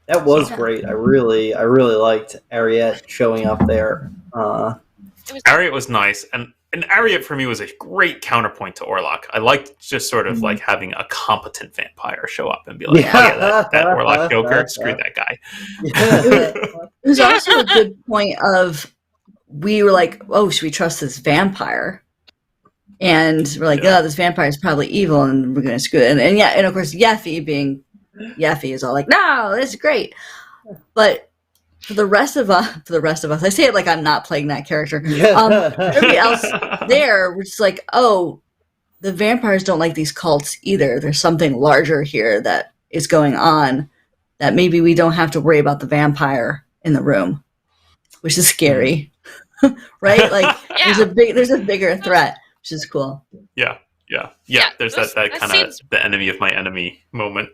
That was great. I really liked Ariette showing up there. Ariette was nice, and Ariette for me was a great counterpoint to Orlok. I liked just sort of like having a competent vampire show up and be like, that Orlok Joker, screw that guy. It was also a good point of, we were like, oh, should we trust this vampire? And we're like, oh, this vampire is probably evil, and we're going to screw it. And of course, Yeffy being Yeffy is all like, no, this is great. But for the rest of us, I say it like I'm not playing that character. Everybody else there, we're just like, oh, the vampires don't like these cults either. There's something larger here that is going on that maybe we don't have to worry about the vampire in the room, which is scary, right? Like, there's a bigger threat. Which is cool. Yeah. There's that kind of the enemy of my enemy moment.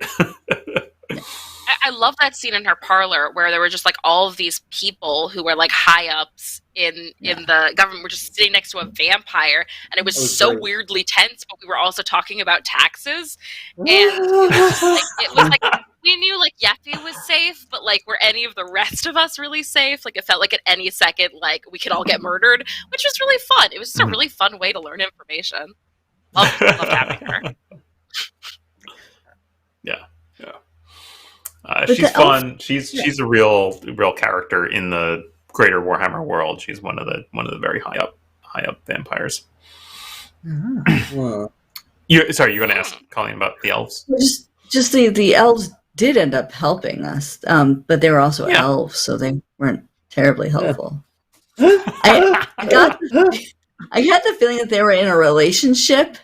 I love that scene in her parlor where there were just like all of these people who were like high ups in the government were just sitting next to a vampire, and it was so weirdly tense. But we were also talking about taxes, and it was like we knew like Yeffy was safe, but like were any of the rest of us really safe? Like it felt like at any second like we could all get murdered, which was really fun. It was just a really fun way to learn information. Loved having her. Yeah. She's fun. She's a real character in the greater Warhammer world. She's one of the very high up vampires. You're going to ask Colleen about the elves? Just the elves did end up helping us, but they were also elves, so they weren't terribly helpful. I got the feeling that they were in a relationship,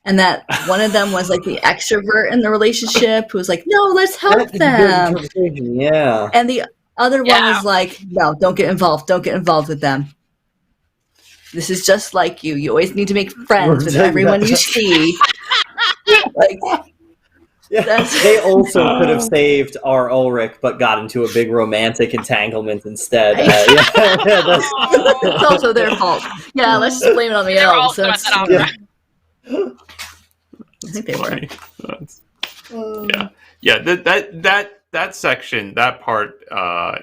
and that one of them was like the extrovert in the relationship who was like, no, let's help them. Yeah. And the other one was like, no, don't get involved with them. This is just like you. You always need to make friends with everyone you see. They also could have saved our Ulrich, but got into a big romantic entanglement instead. It's also their fault. Yeah, let's just blame it on the elves. I think they were. That section, that part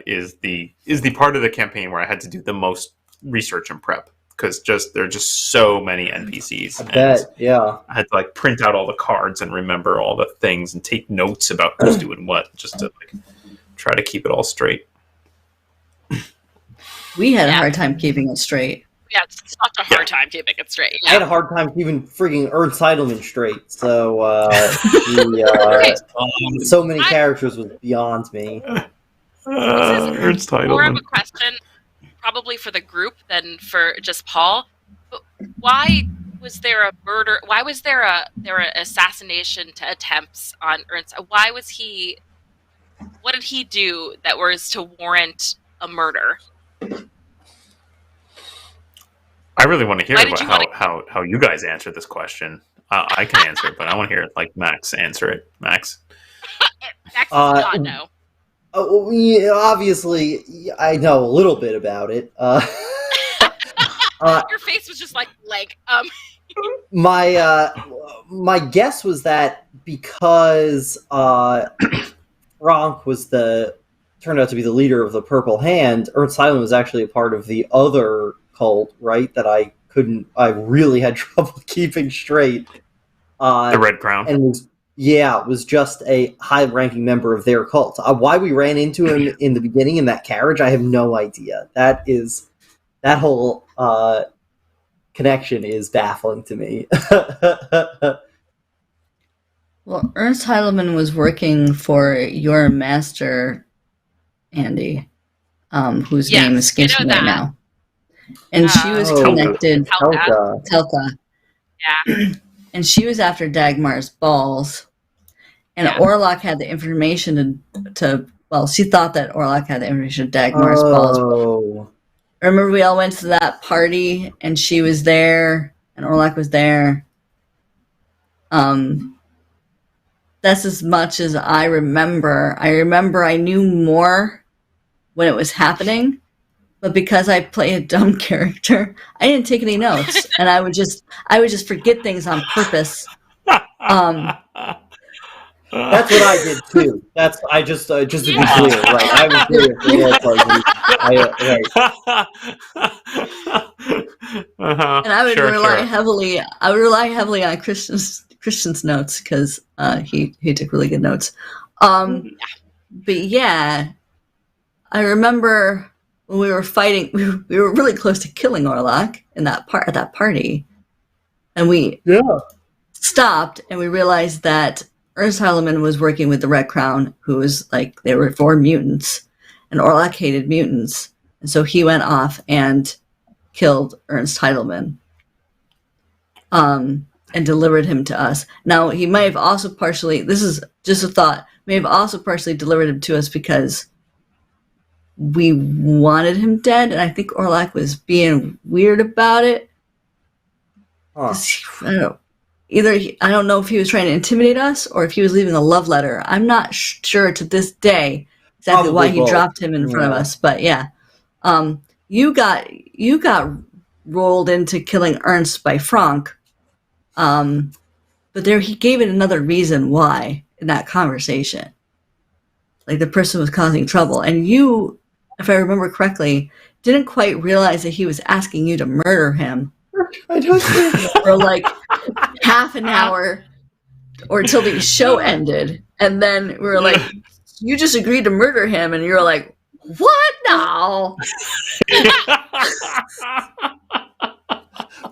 is the part of the campaign where I had to do the most research and prep, because there are just so many NPCs. I bet, yeah. I had to like print out all the cards and remember all the things and take notes about who's doing what, just to like try to keep it all straight. We had a hard time keeping it strate. Yeah, it's such a hard time keeping it straight. Yeah. I had a hard time keeping freaking Untitled straight. So, so many characters was beyond me. This is more of a question, probably for the group than for just Paul. But why was there a murder? Why was there were assassination attempts on Ernst? Why was he what did he do that was to warrant a murder? I really want to hear about how you guys answer this question. I can answer it, but I want to hear it like Max answer it. Max? Max does not know. Yeah, obviously, I know a little bit about it. Your face was just like. My guess was that because Frank turned out to be the leader of the Purple Hand, Ernst Hyland was actually a part of the other cult, right? That I really had trouble keeping straight. The Red Crown. And was just a high-ranking member of their cult. Why we ran into him in the beginning in that carriage, I have no idea. That whole connection is baffling to me. Well, Ernst Heidelman was working for your master, Andy, whose name escapes me right now. And she was connected... Telka. Yeah. And she was after Dagmar's balls. And Orlok had the information she thought that Orlok had the information of Dagmar's balls. Remember we all went to that party and she was there and Orlok was there? That's as much as I remember. I remember I knew more when it was happening, but because I play a dumb character, I didn't take any notes, and I would just forget things on purpose. That's what I did too. Just to be clear, right? I was doing it for and I would rely heavily. I would rely heavily on Christian's notes because he took really good notes. But yeah, I remember when we were fighting. We were really close to killing Orlok at that party, and we stopped and we realized that Ernst Heidelman was working with the Red Crown, who was like, they were for mutants, and Orlok hated mutants. And so he went off and killed Ernst Heidelman and delivered him to us. Now, he might have also partially, this is just a thought, may have also partially delivered him to us because we wanted him dead, and I think Orlok was being weird about it. I don't know. I don't know if he was trying to intimidate us or if he was leaving a love letter. I'm not sure to this day exactly why he dropped him in front of us. But yeah, you got rolled into killing Ernst by Frank, but he gave it another reason why in that conversation. Like the person was causing trouble, and you, if I remember correctly, didn't quite realize that he was asking you to murder him. I don't think for like half an hour or until the show ended, and then we were like, you just agreed to murder him, and you're like, what now?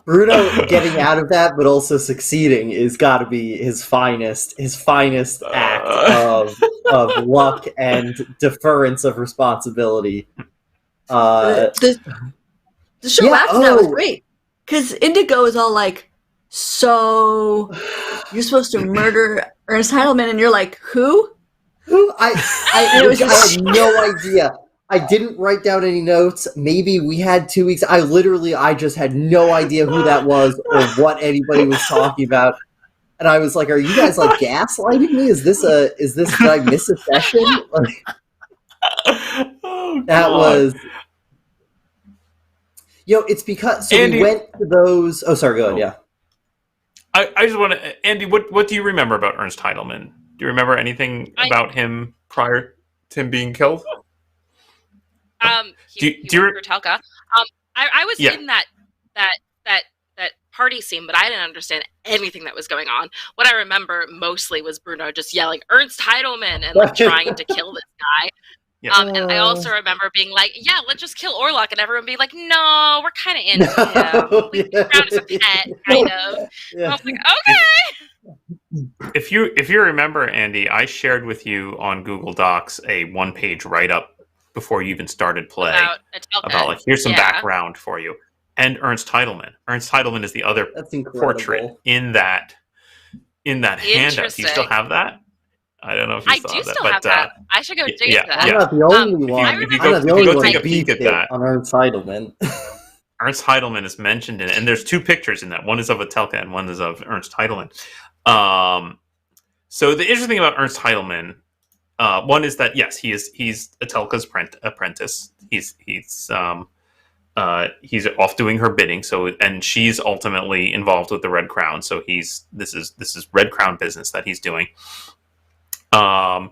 Bruno getting out of that but also succeeding is got to be his finest act of luck and deference of responsibility. The show after that was great. Because Indigo is all like, so you're supposed to murder Ernst Heidelman, and you're like, who? I had no idea. I didn't write down any notes. Maybe we had 2 weeks. I just had no idea who that was or what anybody was talking about. And I was like, are you guys like gaslighting me? Did I miss a session? That was... it's because Andy, we went to those. Oh, sorry. Go ahead. Yeah. I just want to, Andy. What do you remember about Ernst Heidelman? Do you remember anything about him prior to him being killed? He worked for Telka. I was in that party scene, but I didn't understand anything that was going on. What I remember mostly was Bruno just yelling Ernst Heidelman and like trying to kill this guy. Yeah. And I also remember being like, yeah, let's just kill Orlok, and everyone being like, no, we're kind of into him. We found his pet, kind of. Yeah. I was like, okay. If you remember, Andy, I shared with you on Google Docs a one-page write-up before you even started play about like, here's some background for you. And Ernst Heidelman. Ernst Heidelman is the other portrait in that handout. Do you still have that? I don't know if you saw I do that. still have that. I should go dig into that. I'm not the only one. If you I'm not the only one take a who peek beefed at that, it on Untitled. Ernst Heidelman is mentioned in it, and there's two pictures in that. One is of Atelka, and one is of Ernst Heidelman. So the interesting thing about Ernst Heidelman, one is that yes, he's Atelka's apprentice. He's off doing her bidding. So and she's ultimately involved with the Red Crown. So this is Red Crown business that he's doing. And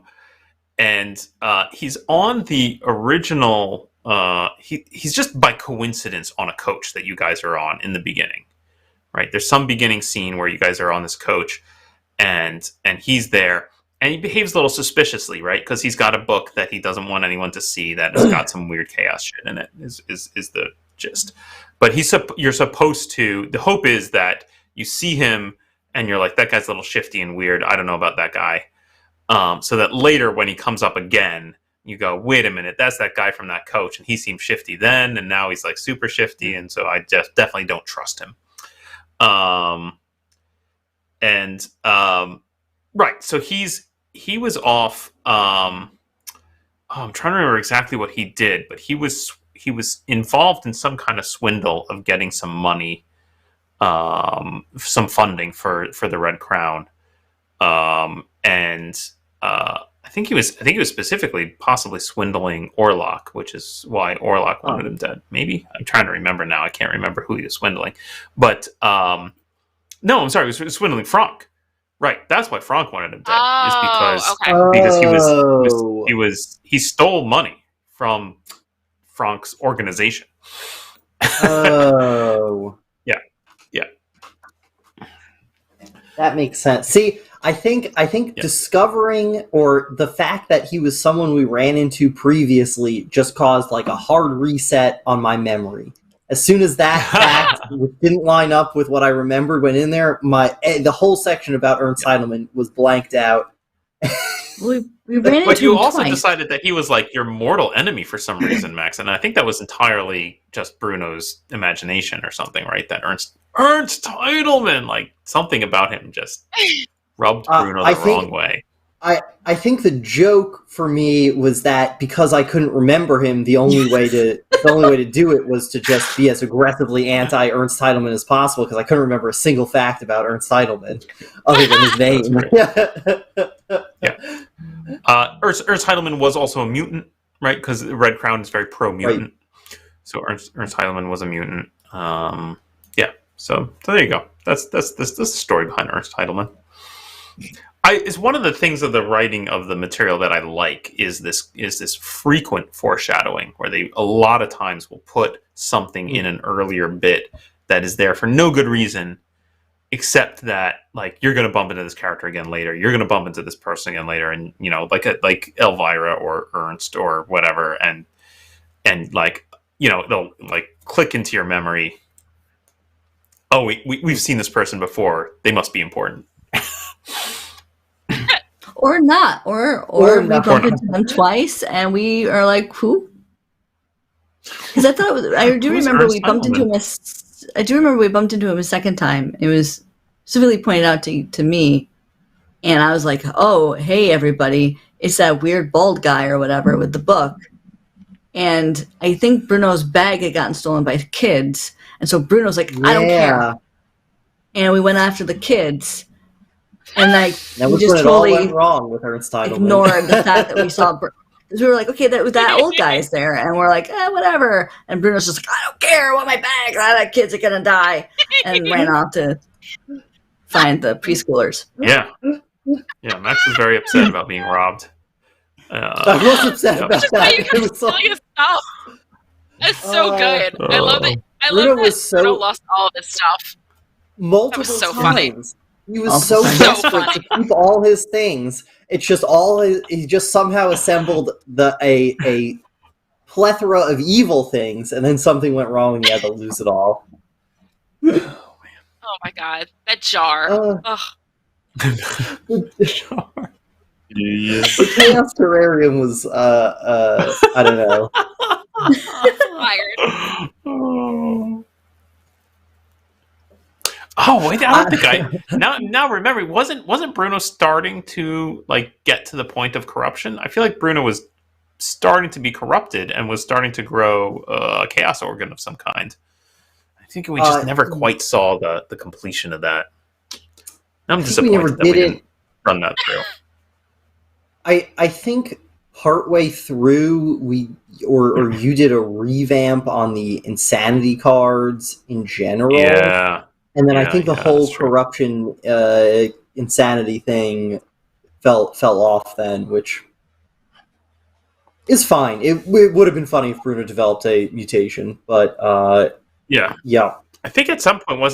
he's on the original. He's just by coincidence on a coach that you guys are on in the beginning, right? There's some beginning scene where you guys are on this coach, and he's there, and he behaves a little suspiciously, right? Because he's got a book that he doesn't want anyone to see that has got some weird chaos shit in it. Is the gist? But you're supposed to. The hope is that you see him and you're like, that guy's a little shifty and weird. I don't know about that guy. So that later when he comes up again, you go, wait a minute, that's that guy from that coach, and he seemed shifty then, and now he's like super shifty, and so I just definitely don't trust him. Right, so he was off. I'm trying to remember exactly what he did, but he was involved in some kind of swindle of getting some money, some funding for the Red Crown, I think he was specifically possibly swindling Orlok, which is why Orlok wanted him dead. Maybe I'm trying to remember now. I can't remember who he was swindling, but no, I'm sorry, he was swindling Frank. Right, that's why Frank wanted him dead. Because he stole money from Frank's organization. Oh, yeah. That makes sense. See, I think discovering or the fact that he was someone we ran into previously just caused like a hard reset on my memory. As soon as that fact didn't line up with what I remembered went in there, the whole section about Ernst Heidelman was blanked out. We ran into but you him also twice. decided that he was like your mortal enemy for some reason, Max, and I think that was entirely just Bruno's imagination or something, right? That Ernst Heidelman, like something about him just rubbed Bruno the wrong way. I think the joke for me was that because I couldn't remember him, the only way to do it was to just be as aggressively anti Ernst Heidelman as possible because I couldn't remember a single fact about Ernst Heidelman other than his name. Yeah. Ernst Heidelman was also a mutant, right? Because the Red Crown is very pro-mutant. Right. So Ernst Heidelman was a mutant. So there you go. That's the story behind Ernst Heidelman. Is one of the things of the writing of the material that I like is this frequent foreshadowing where they a lot of times will put something in an earlier bit that is there for no good reason except that like you're going to bump into this character again later, you're going to bump into this person again later, and you know like Elvira or Ernst or whatever, and like you know they'll like click into your memory. Oh, we've seen this person before. They must be important. Or not. Or we bumped into them twice, and we are like, who? Because I thought it was. I do remember we bumped into him. I do remember we bumped into him a second time. It was specifically pointed out to me, and I was like, "Oh, hey, everybody! It's that weird bald guy or whatever with the book." And I think Bruno's bag had gotten stolen by kids, and so Bruno's like, "I don't care," and we went after the kids. And like that was when it all went wrong with Ernst Heidelman. Ignored the fact that we saw. We were like, okay, that old guy is there, and we're like, whatever. And Bruno's just like, I don't care. I want my bag. That kid's gonna die, and ran off to find the preschoolers. Yeah. Max was very upset about being robbed. I was upset about that. You kept stealing his stuff. It's so good. I love it. Bruno lost all of his stuff. Multiple times. Funny. He was so desperate to keep all his things. It's just he just somehow assembled a plethora of evil things, and then something went wrong and he had to lose it all. Oh my god, that jar! The jar. The Chaos Terrarium was I don't know. Fired. Oh wait, I don't think I now remember. Wasn't Bruno starting to like get to the point of corruption? I feel like Bruno was starting to be corrupted and was starting to grow a chaos organ of some kind. I think we just never quite saw the completion of that. I'm disappointed that we didn't run that through. I think partway through or you did a revamp on the insanity cards in general. Yeah. And then I think the whole corruption insanity thing fell off then, which is fine. It would have been funny if Bruno developed a mutation, but yeah. I think at some point I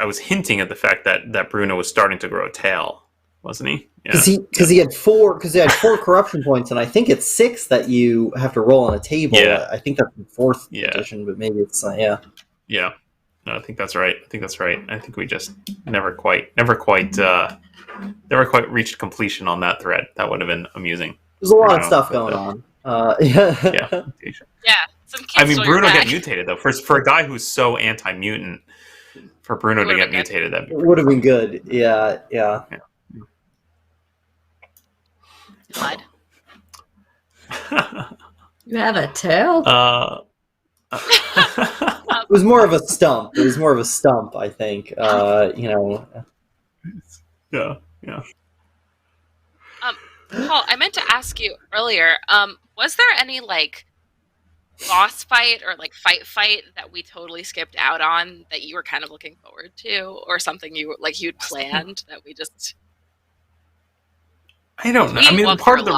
was hinting at the fact that Bruno was starting to grow a tail, wasn't he? Because he had four corruption points, and I think it's 6 that you have to roll on a table. Yeah. I think that's the 4th edition, but maybe it's Yeah. No, I think that's right. I think we just never quite reached completion on that thread. That would have been amusing. There's a lot of stuff going on. Yeah. I mean, Bruno get mutated though. For a guy who's so anti-mutant, for Bruno to get mutated, that would have been good. Yeah. Blood. You have a tail? It was more of a stump. I think. Yeah. Paul, I meant to ask you earlier. Was there any like boss fight or like fight that we totally skipped out on that you were kind of looking forward to, or something you'd planned that we just? I don't know. I mean, part of the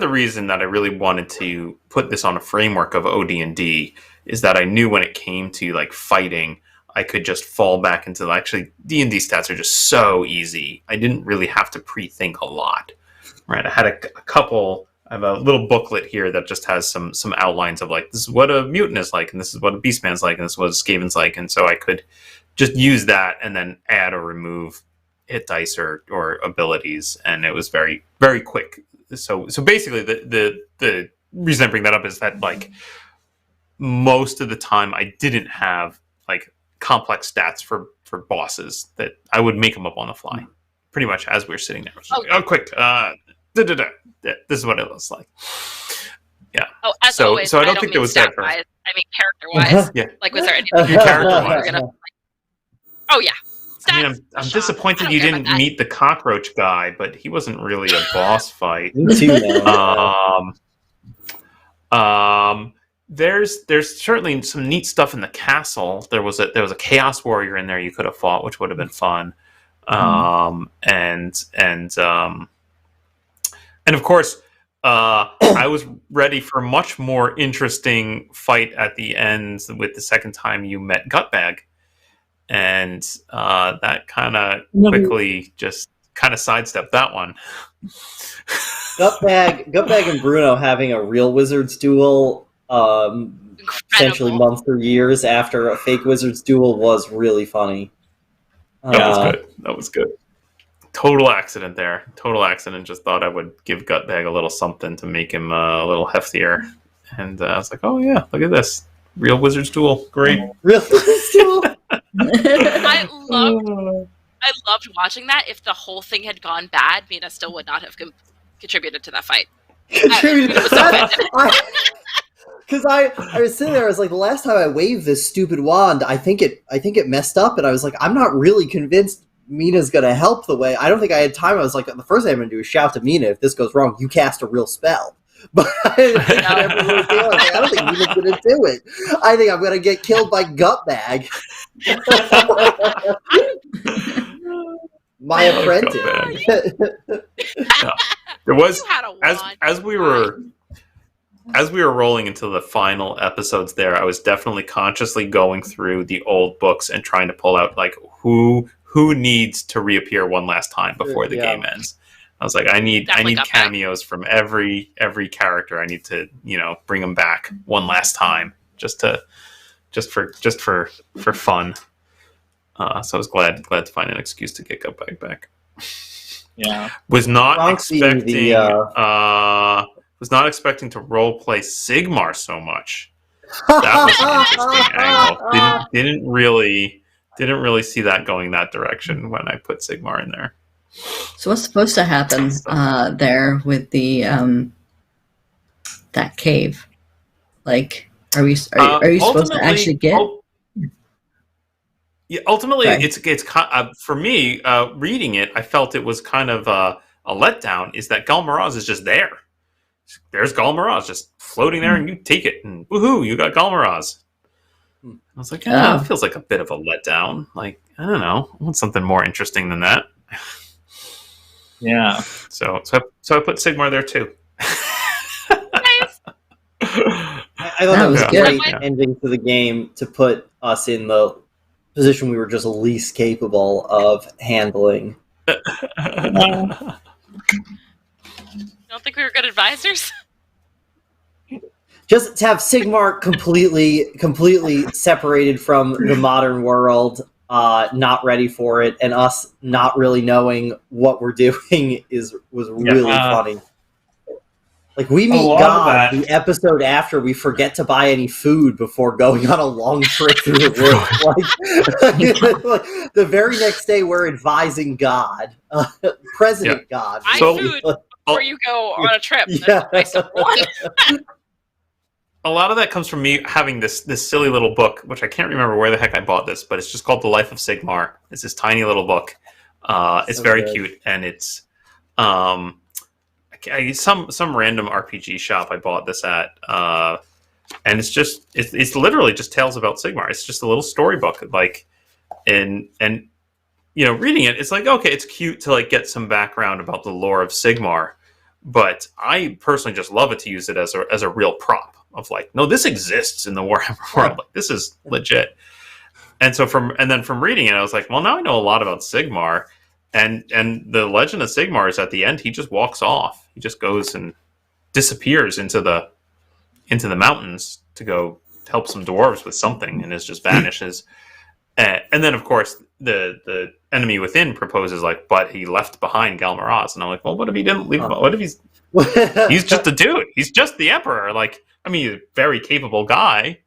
reason that I really wanted to put this on a framework of OD&D is that I knew when it came to like fighting, I could just fall back into actually D&D stats are just so easy. I didn't really have to pre-think a lot, right? I had a couple. I have a little booklet here that just has some outlines of like this is what a mutant is like, and this is what a beastman's like, and this is what a skaven's like, and so I could just use that and then add or remove hit dice or abilities, and it was very, very quick. So basically the reason I bring that up is that like most of the time I didn't have like complex stats for bosses, that I would make them up on the fly pretty much as we were sitting there. Quick, this is what it looks like. Yeah. Oh, as always, so I don't think there was that wise. I mean character-wise. Yeah. Like, was there anything character-wise? Oh yeah. I mean, I'm disappointed you didn't meet the cockroach guy, but he wasn't really a boss fight. Me too, man. There's certainly some neat stuff in the castle. There was a chaos warrior in there you could have fought, which would have been fun. And of course, I was ready for a much more interesting fight at the end with the second time you met Gutbag. And that kind of quickly just kind of sidestepped that one. Gutbag and Bruno having a real wizard's duel, essentially months or years after a fake wizard's duel, was really funny. That was good. Total accident there. Just thought I would give Gutbag a little something to make him a little heftier. And I was like, oh yeah, look at this. Real wizard's duel. Great. Real wizard's duel? I loved watching that. If the whole thing had gone bad, Mina still would not have contributed to that fight. Because I was sitting there, I was like, the last time I waved this stupid wand, I think it messed up, and I was like, I'm not really convinced Mina's gonna help the way. I don't think I had time. I was like, the first thing I'm gonna do is shout to Mina, if this goes wrong, you cast a real spell. But I don't think Mina's gonna do it. I think I'm gonna get killed by Gutbag. My apprentice. There was as we were rolling into the final episodes there, I was definitely consciously going through the old books and trying to pull out like who needs to reappear one last time before the game ends. I was like, I need cameos from every character. I need to, bring them back one last time just for fun. So I was glad to find an excuse to get Gutbag back. Yeah. Was not expecting to roleplay Sigmar so much. That was an interesting angle. Didn't really see that going that direction when I put Sigmar in there. So what's supposed to happen there with the that cave? Like, are you supposed to actually get? Yeah, ultimately, it's for me reading it. I felt it was kind of a letdown. Is that Galmaraz is just there? There's Galmaraz just floating there, and you take it, and woohoo, you got Galmaraz. I was like, that feels like a bit of a letdown. Like, I don't know, I want something more interesting than that. Yeah. So I put Sigmar there too. Nice. I thought that was a great ending to the game to put us in the position we were just least capable of handling. You don't think we were good advisors? Just to have Sigmar completely separated from the modern world, not ready for it, and us not really knowing what we're doing was really funny. Like, we meet God the episode after we forget to buy any food before going on a long trip through the woods. Like, the very next day, we're advising God, President God. Buy food before you go on a trip. Yeah. A lot of that comes from me having this silly little book, which I can't remember where the heck I bought this, but it's just called The Life of Sigmar. It's this tiny little book. It's very cute, and it's some random RPG shop I bought this at, and it's literally just tales about Sigmar. It's just a little storybook, like, and you know, reading it, it's like, okay, it's cute to like get some background about the lore of Sigmar, but I personally just love it to use it as a real prop. Of like, no, this exists in the Warhammer world. Like, this is legit. And so from reading it, I was like, well, now I know a lot about Sigmar, and the legend of Sigmar is at the end, he just walks off. He just goes and disappears into the mountains to go help some dwarves with something, and it just vanishes. And then, of course, the enemy within proposes, like, but he left behind Galmaraz. And I'm like, well, what if he didn't leave? What if he's just a dude? He's just the emperor. Like, I mean, he's a very capable guy,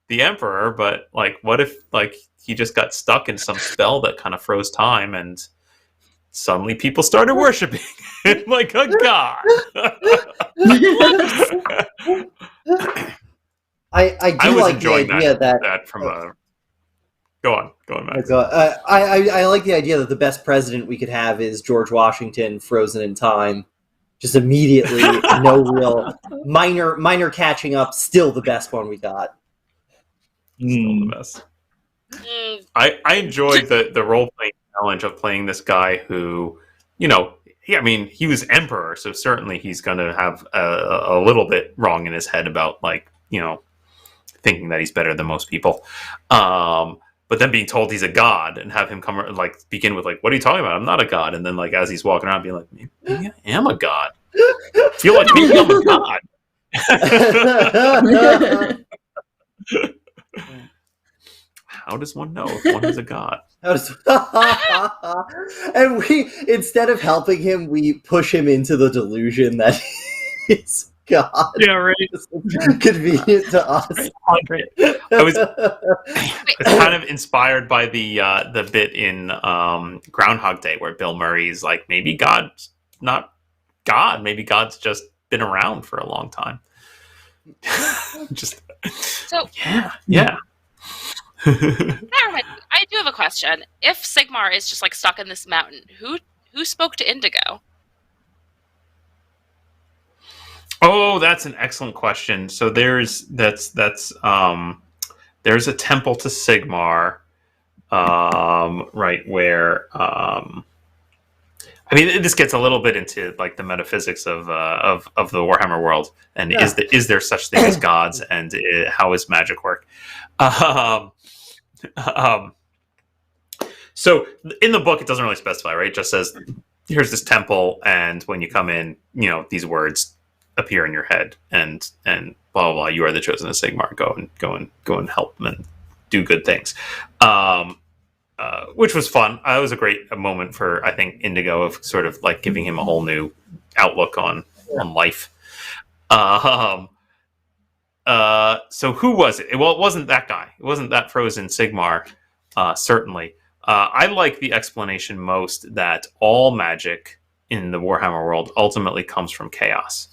the emperor, but like, what if like he just got stuck in some spell that kind of froze time, and suddenly people started worshiping him like a god? I do like the idea that from a. Go on, Max. I like the idea that the best president we could have is George Washington, frozen in time. Just immediately, no real minor catching up. Still the best one we got. Still the best. I enjoyed the role playing challenge of playing this guy who, you know, he was emperor, so certainly he's going to have a little bit wrong in his head about, like, you know, thinking that he's better than most people. But then being told he's a god and have him come like begin with like, what are you talking about? I'm not a god. And then like as he's walking around being like, maybe I am a god. I feel like maybe I'm a god. How does one know if one is a god? And we, instead of helping him, we push him into the delusion that he's God. Yeah, right. It's convenient to us. I was kind of inspired by the bit in Groundhog Day where Bill Murray's like, maybe God's not God. Maybe God's just been around for a long time. Just so yeah. I do have a question. If Sigmar is just like stuck in this mountain, who spoke to Indigo? Oh, that's an excellent question. So there's a temple to Sigmar, right where I mean, this gets a little bit into like the metaphysics of the Warhammer world, and is there such thing as gods, and how does magic work? So in the book, it doesn't really specify, right? It just says here's this temple, and when you come in, you know, these words appear in your head, and blah blah blah. You are the chosen of Sigmar. Go and help them and do good things, which was fun. It was a great moment for, I think, Indigo, of sort of like giving him a whole new outlook on life. So who was it? Well, it wasn't that guy. It wasn't that frozen Sigmar, certainly. I like the explanation most that all magic in the Warhammer world ultimately comes from chaos.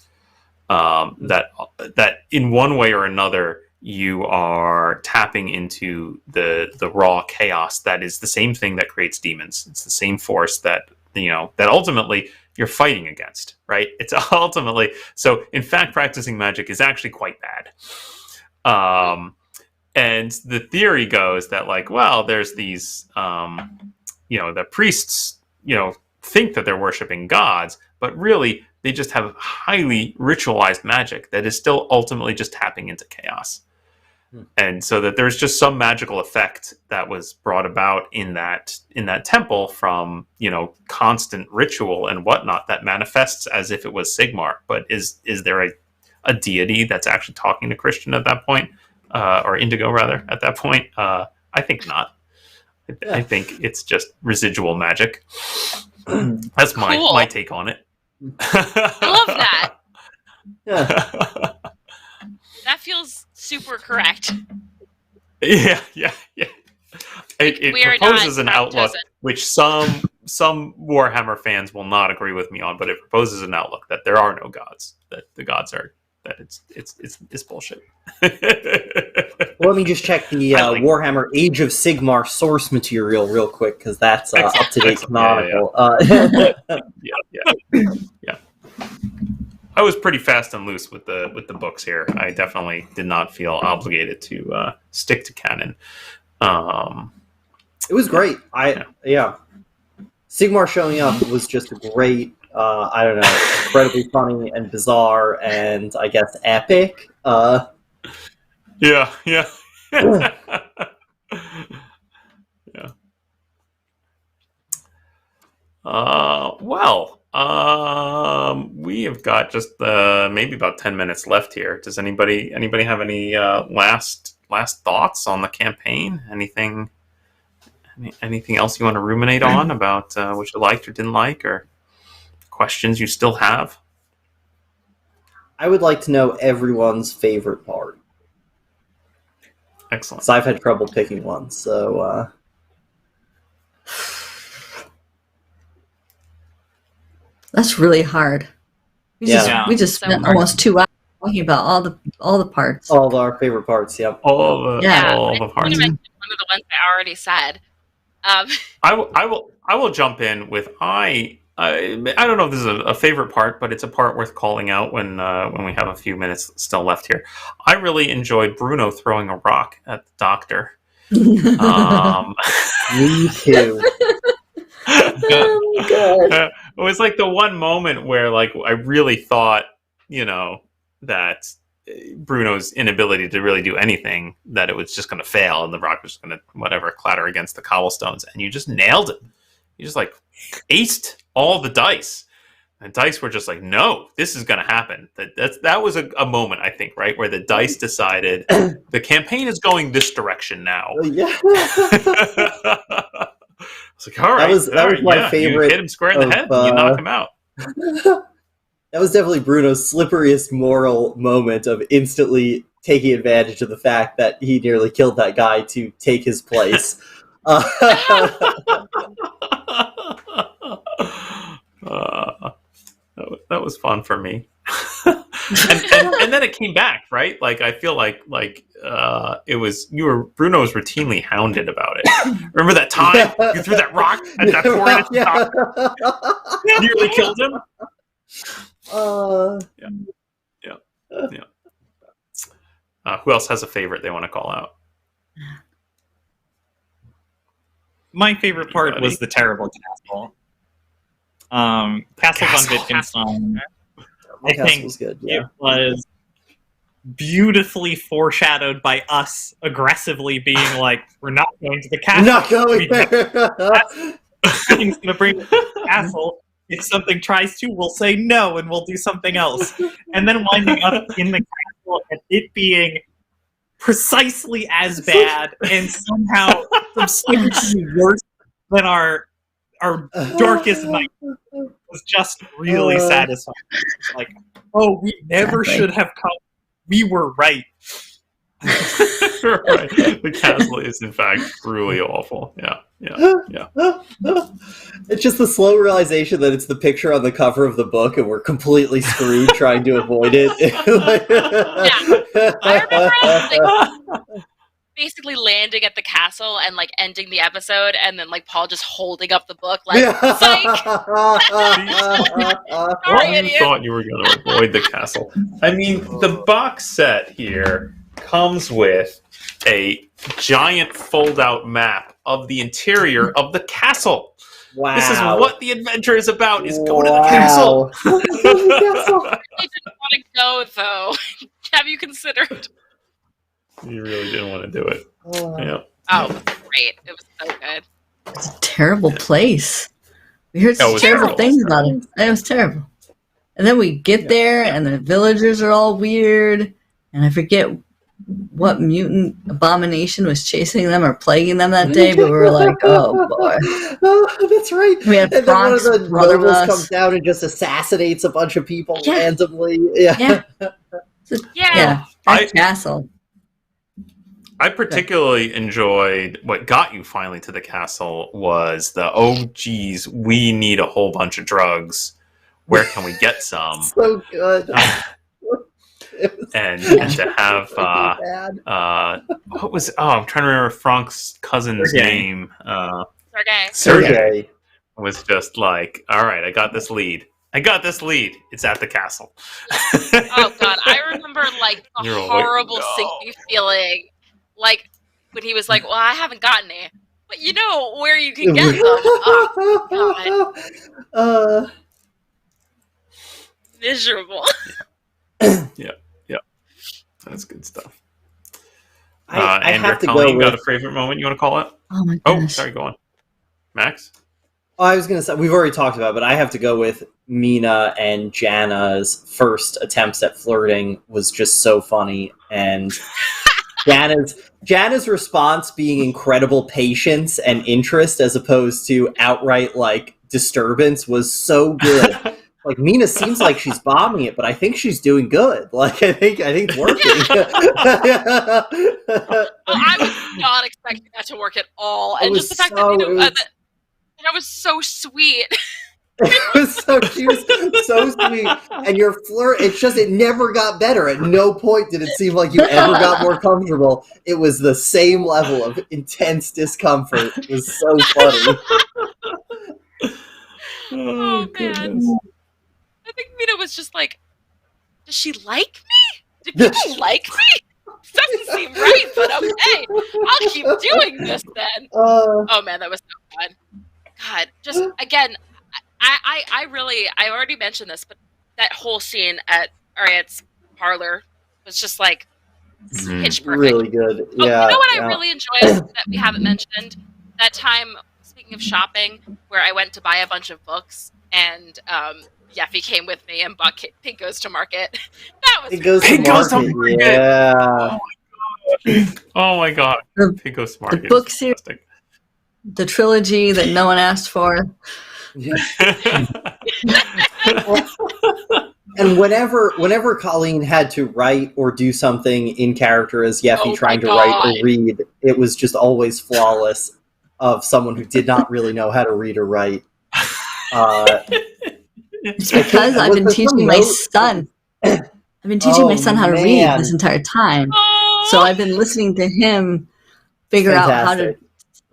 That in one way or another, you are tapping into the raw chaos that is the same thing that creates demons. It's the same force that ultimately you're fighting against, right? It's ultimately, so in fact, practicing magic is actually quite bad. And the theory goes that, like, well, there's these, the priests, think that they're worshiping gods, but really they just have highly ritualized magic that is still ultimately just tapping into chaos. And so that there's just some magical effect that was brought about in that temple from, constant ritual and whatnot that manifests as if it was Sigmar. But is there a deity that's actually talking to Christian at that point? Or Indigo, rather, at that point? I think not. I think it's just residual magic. That's my take on it. I love that. Yeah. That feels super correct. Yeah. It proposes an outlook which some Warhammer fans will not agree with me on, but it proposes an outlook that there are no gods, that the gods are, that it's bullshit. Let me just check the Warhammer Age of Sigmar source material real quick, because that's up to date canonical. Yeah. I was pretty fast and loose with the books here. I definitely did not feel obligated to stick to canon. It was great. Sigmar showing up was just great. I don't know, incredibly funny and bizarre, and I guess epic. Yeah. We have got just maybe about 10 minutes left here. Does anybody have any last thoughts on the campaign? Anything else you want to ruminate on about what you liked or didn't like, or questions you still have? I would like to know everyone's favorite part. Excellent. So I've had trouble picking one, so... That's really hard. We just spent almost 2 hours talking about all the parts. All of our favorite parts, yep. All the parts. One of the ones I already said. I will jump in with I don't know if this is a favorite part, but it's a part worth calling out when we have a few minutes still left here. I really enjoyed Bruno throwing a rock at the doctor. Me too. Oh, God. It was like the one moment where, like, I really thought, that Bruno's inability to really do anything, that it was just going to fail and the rock was going to clatter against the cobblestones, and you just nailed it. You just like aced all the dice, and dice were just like, no, this is going to happen. That was a moment, I think, right, where the dice decided the campaign is going this direction now. Yeah. It's like, all right, that was my favorite. You hit him square in the head, and you knock him out. That was definitely Bruno's slipperiest moral moment of instantly taking advantage of the fact that he nearly killed that guy to take his place. That was fun for me. and then it came back, right? Like, I feel like Bruno was routinely hounded about it. Remember that time you threw that rock at that poor innocent doctor? Nearly killed him. Yeah. Who else has a favorite they want to call out? My favorite part was the terrible castle. Castle von Wittgenstein. I think was good. Yeah. It was beautifully foreshadowed by us aggressively being like, we're not going to the castle. Not going there. Nothing's going to bring us to the castle. If something tries to, we'll say no and we'll do something else. And then winding up in the castle and it being precisely as bad and somehow substantially worse than our darkest night was just really satisfying. Like, oh, we never should have come we were right. Right. The castle is in fact really awful. Yeah. It's just the slow realization that it's the picture on the cover of the book, and we're completely screwed trying to avoid it. I remember like, basically landing at the castle and like ending the episode, and then like Paul just holding up the book like, psych! Well, you thought you were going to avoid the castle. I mean, the box set here comes with a giant fold-out map of the interior of the castle. Wow. This is what the adventure is about, is going to the castle. I didn't want to go, though. Have you considered? You really didn't want to do it. Yeah. Oh, great. It was so good. It's a terrible place. We heard some terrible things about it. It was terrible. And then we get there, and the villagers are all weird, and I forget what mutant abomination was chasing them or plaguing them that day, but we were like, oh boy. Oh, that's right. We had and then one of the nobles comes us. down and just assassinates a bunch of people randomly. Yeah. Yeah. That castle. I particularly enjoyed what got you finally to the castle was the, oh geez, we need a whole bunch of drugs. Where can we get some? So good. And to have what was I'm trying to remember Frank's cousin's name. Sergey was just like, all right, I got this lead. It's at the castle. Oh god, I remember like the horrible sinky feeling, like when he was like, "Well, I haven't gotten it, but you know where you can get them." Oh god, miserable. Yeah, that's good stuff. I Andrew, have to Colleen, go got with... a favorite moment you want to call it? Oh my gosh. gosh. Oh, sorry, go on, Max. I was going to say, we've already talked about it, but I have to go with Mina and Jana's first attempts at flirting was just so funny. And Jana's response being incredible patience and interest as opposed to outright, like, disturbance was so good. Like, Mina seems like she's bombing it, but I think she's doing good. Like, I think it's working. I was not expecting that to work at all. And just the fact that that was so sweet. She was so sweet. And your flirt, it never got better. At no point did it seem like you ever got more comfortable. It was the same level of intense discomfort. It was so funny. Oh man. I think Mina was just like, does she like me? Do people like me? Doesn't seem right, but okay. I'll keep doing this then. Oh man, that was so fun. God, just again, I already mentioned this, but that whole scene at Ariette's parlor was just like pitch perfect. Really good. Yeah. Oh, you know what I really enjoyed that we haven't mentioned? That time, speaking of shopping, where I went to buy a bunch of books and Yeffy came with me and bought Pink Goes to Market. That was Pink Goes to Market. Yeah. Oh my god. Pink Goes to Market. The book series. The trilogy that no one asked for. Yeah. And whenever Colleen had to write or do something in character as Yeffy trying to write or read, it was just always flawless of someone who did not really know how to read or write. It's because I've been teaching my son. I've been teaching my son how to read this entire time. So I've been listening to him figure out how to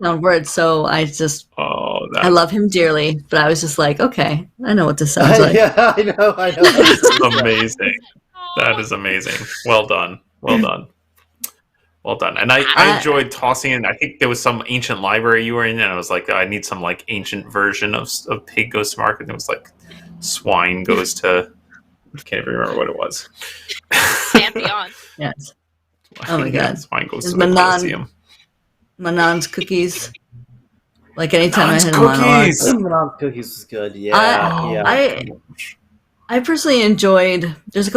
sound words. So I just, I love him dearly, but I was just like, okay, I know what this sounds like. Yeah, I know. That's amazing. That is amazing. Well done. And I enjoyed tossing in. I think there was some ancient library you were in, and I was like, I need some like ancient version of Pig Goes to Market. And it was like Swine Goes to. I can't even remember what it was. Pantheon. Yes. Oh my god. Swine Goes to the Colosseum. Manon's cookies. Like anytime I had a monologue. Manon's cookies was good. Yeah. I personally enjoyed. There's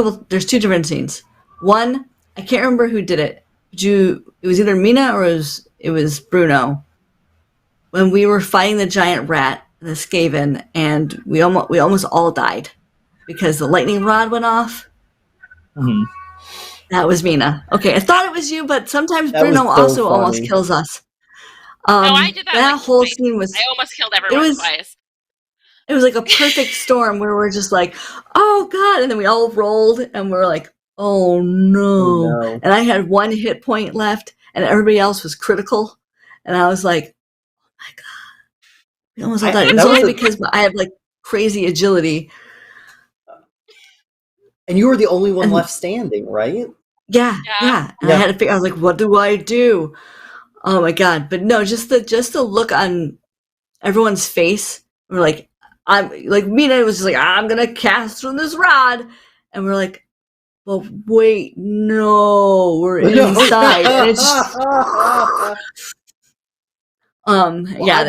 two different scenes. One, I can't remember who did it. It was either Mina or it was Bruno. When we were fighting the giant rat, the Skaven, and we almost all died because the lightning rod went off. Mm-hmm. That was Mina. Okay, I thought it was you, but sometimes That Bruno was so also almost funny. kills us. No, I did that. That like, whole twice. scene was. I almost killed everyone twice. It was like a perfect storm where we're just like, oh god, and then we all rolled and we're like, oh no. And I had 1 hit point left and everybody else was critical. And I was like, oh my god. We almost all died. It was only because I have like crazy agility. And you were the only one left standing, right? Yeah. And I had to figure, I was like, what do I do? Oh my god. But no, just the look on everyone's face. We're like, I'm like, Mina was just like, I'm gonna cast from this rod, and we're like, well, wait, no, we're inside, and it's just, the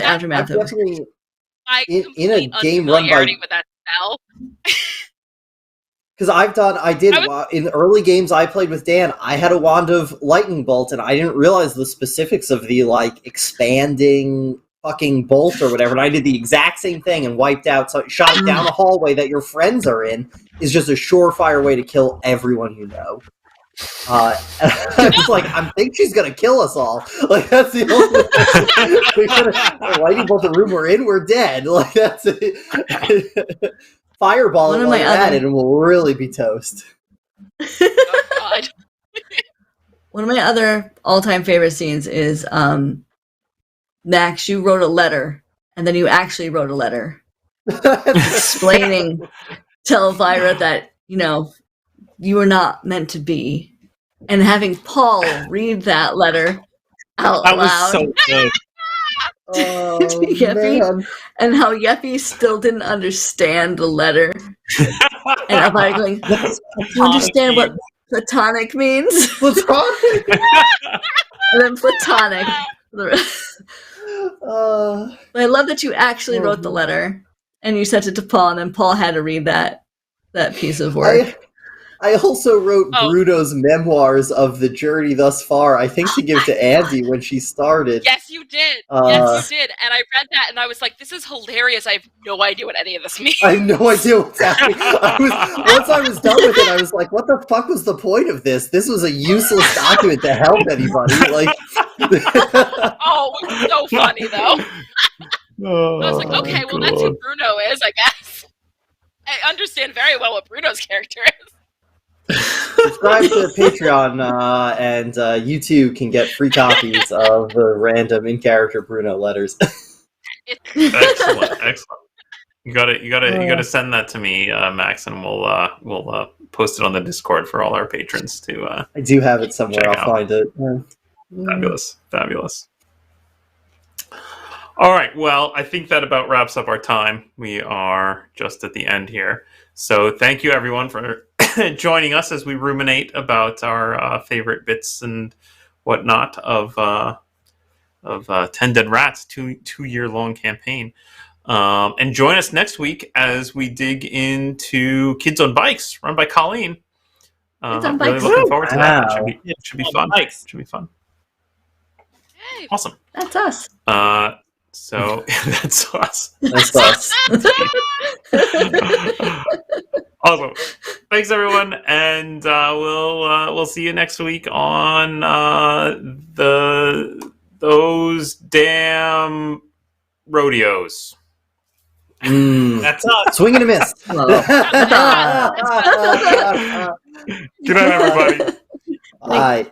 aftermath of definitely in a game run by with that spell. Because in early games I played with Dan, I had a wand of lightning bolt, and I didn't realize the specifics of the like expanding fucking bolt or whatever, and I did the exact same thing and wiped out, so shot it down a hallway that your friends are in is just a surefire way to kill everyone you know. I was like, I think she's gonna kill us all. Like, that's the only way. Lightning bolt the room we're in, we're dead. Like, that's it. Fireball it while you're at it and we'll really be toast. Oh god. One of my other all-time favorite scenes is Max, you wrote a letter, and then you actually wrote a letter explaining to Elvira that, you were not meant to be. And having Paul read that letter out loud. That was so good. Oh, Yeppy, man. and how Yeppy still didn't understand the letter. And Elvira going, do you understand what platonic means? Platonic? And then platonic. But I love that you actually wrote the letter and you sent it to Paul, and then Paul had to read that piece of work. I also wrote Bruno's memoirs of the journey thus far, I think to give to Andy when she started. Yes, you did. Yes, you did. And I read that and I was like, this is hilarious. I have no idea what any of this means. I have no idea what's happening. Once I was done with it, I was like, what the fuck was the point of this? This was a useless document to help anybody. Like, oh, it was so funny, though. I was like, okay, well, that's who Bruno is, I guess. I understand very well what Bruno's character is. Subscribe to Patreon, and you too can get free copies of the random in-character Bruno letters. Excellent. You gotta send that to me, Max, and we'll post it on the Discord for all our patrons to. I do have it somewhere. I'll find it. Fabulous. All right. Well, I think that about wraps up our time. We are just at the end here. So thank you, everyone, for joining us as we ruminate about our favorite bits and whatnot of 10 Dead Rats, two-year-long campaign. And join us next week as we dig into Kids on Bikes, run by Colleen. Kids on really Bikes. looking forward to that. It should be fun. Bikes. Should be fun. Hey. Awesome. That's us. So that's us. That's us. Awesome. Thanks, everyone, and we'll see you next week on those damn rodeos. That's us. Swing and a miss. Good night, everybody. Bye.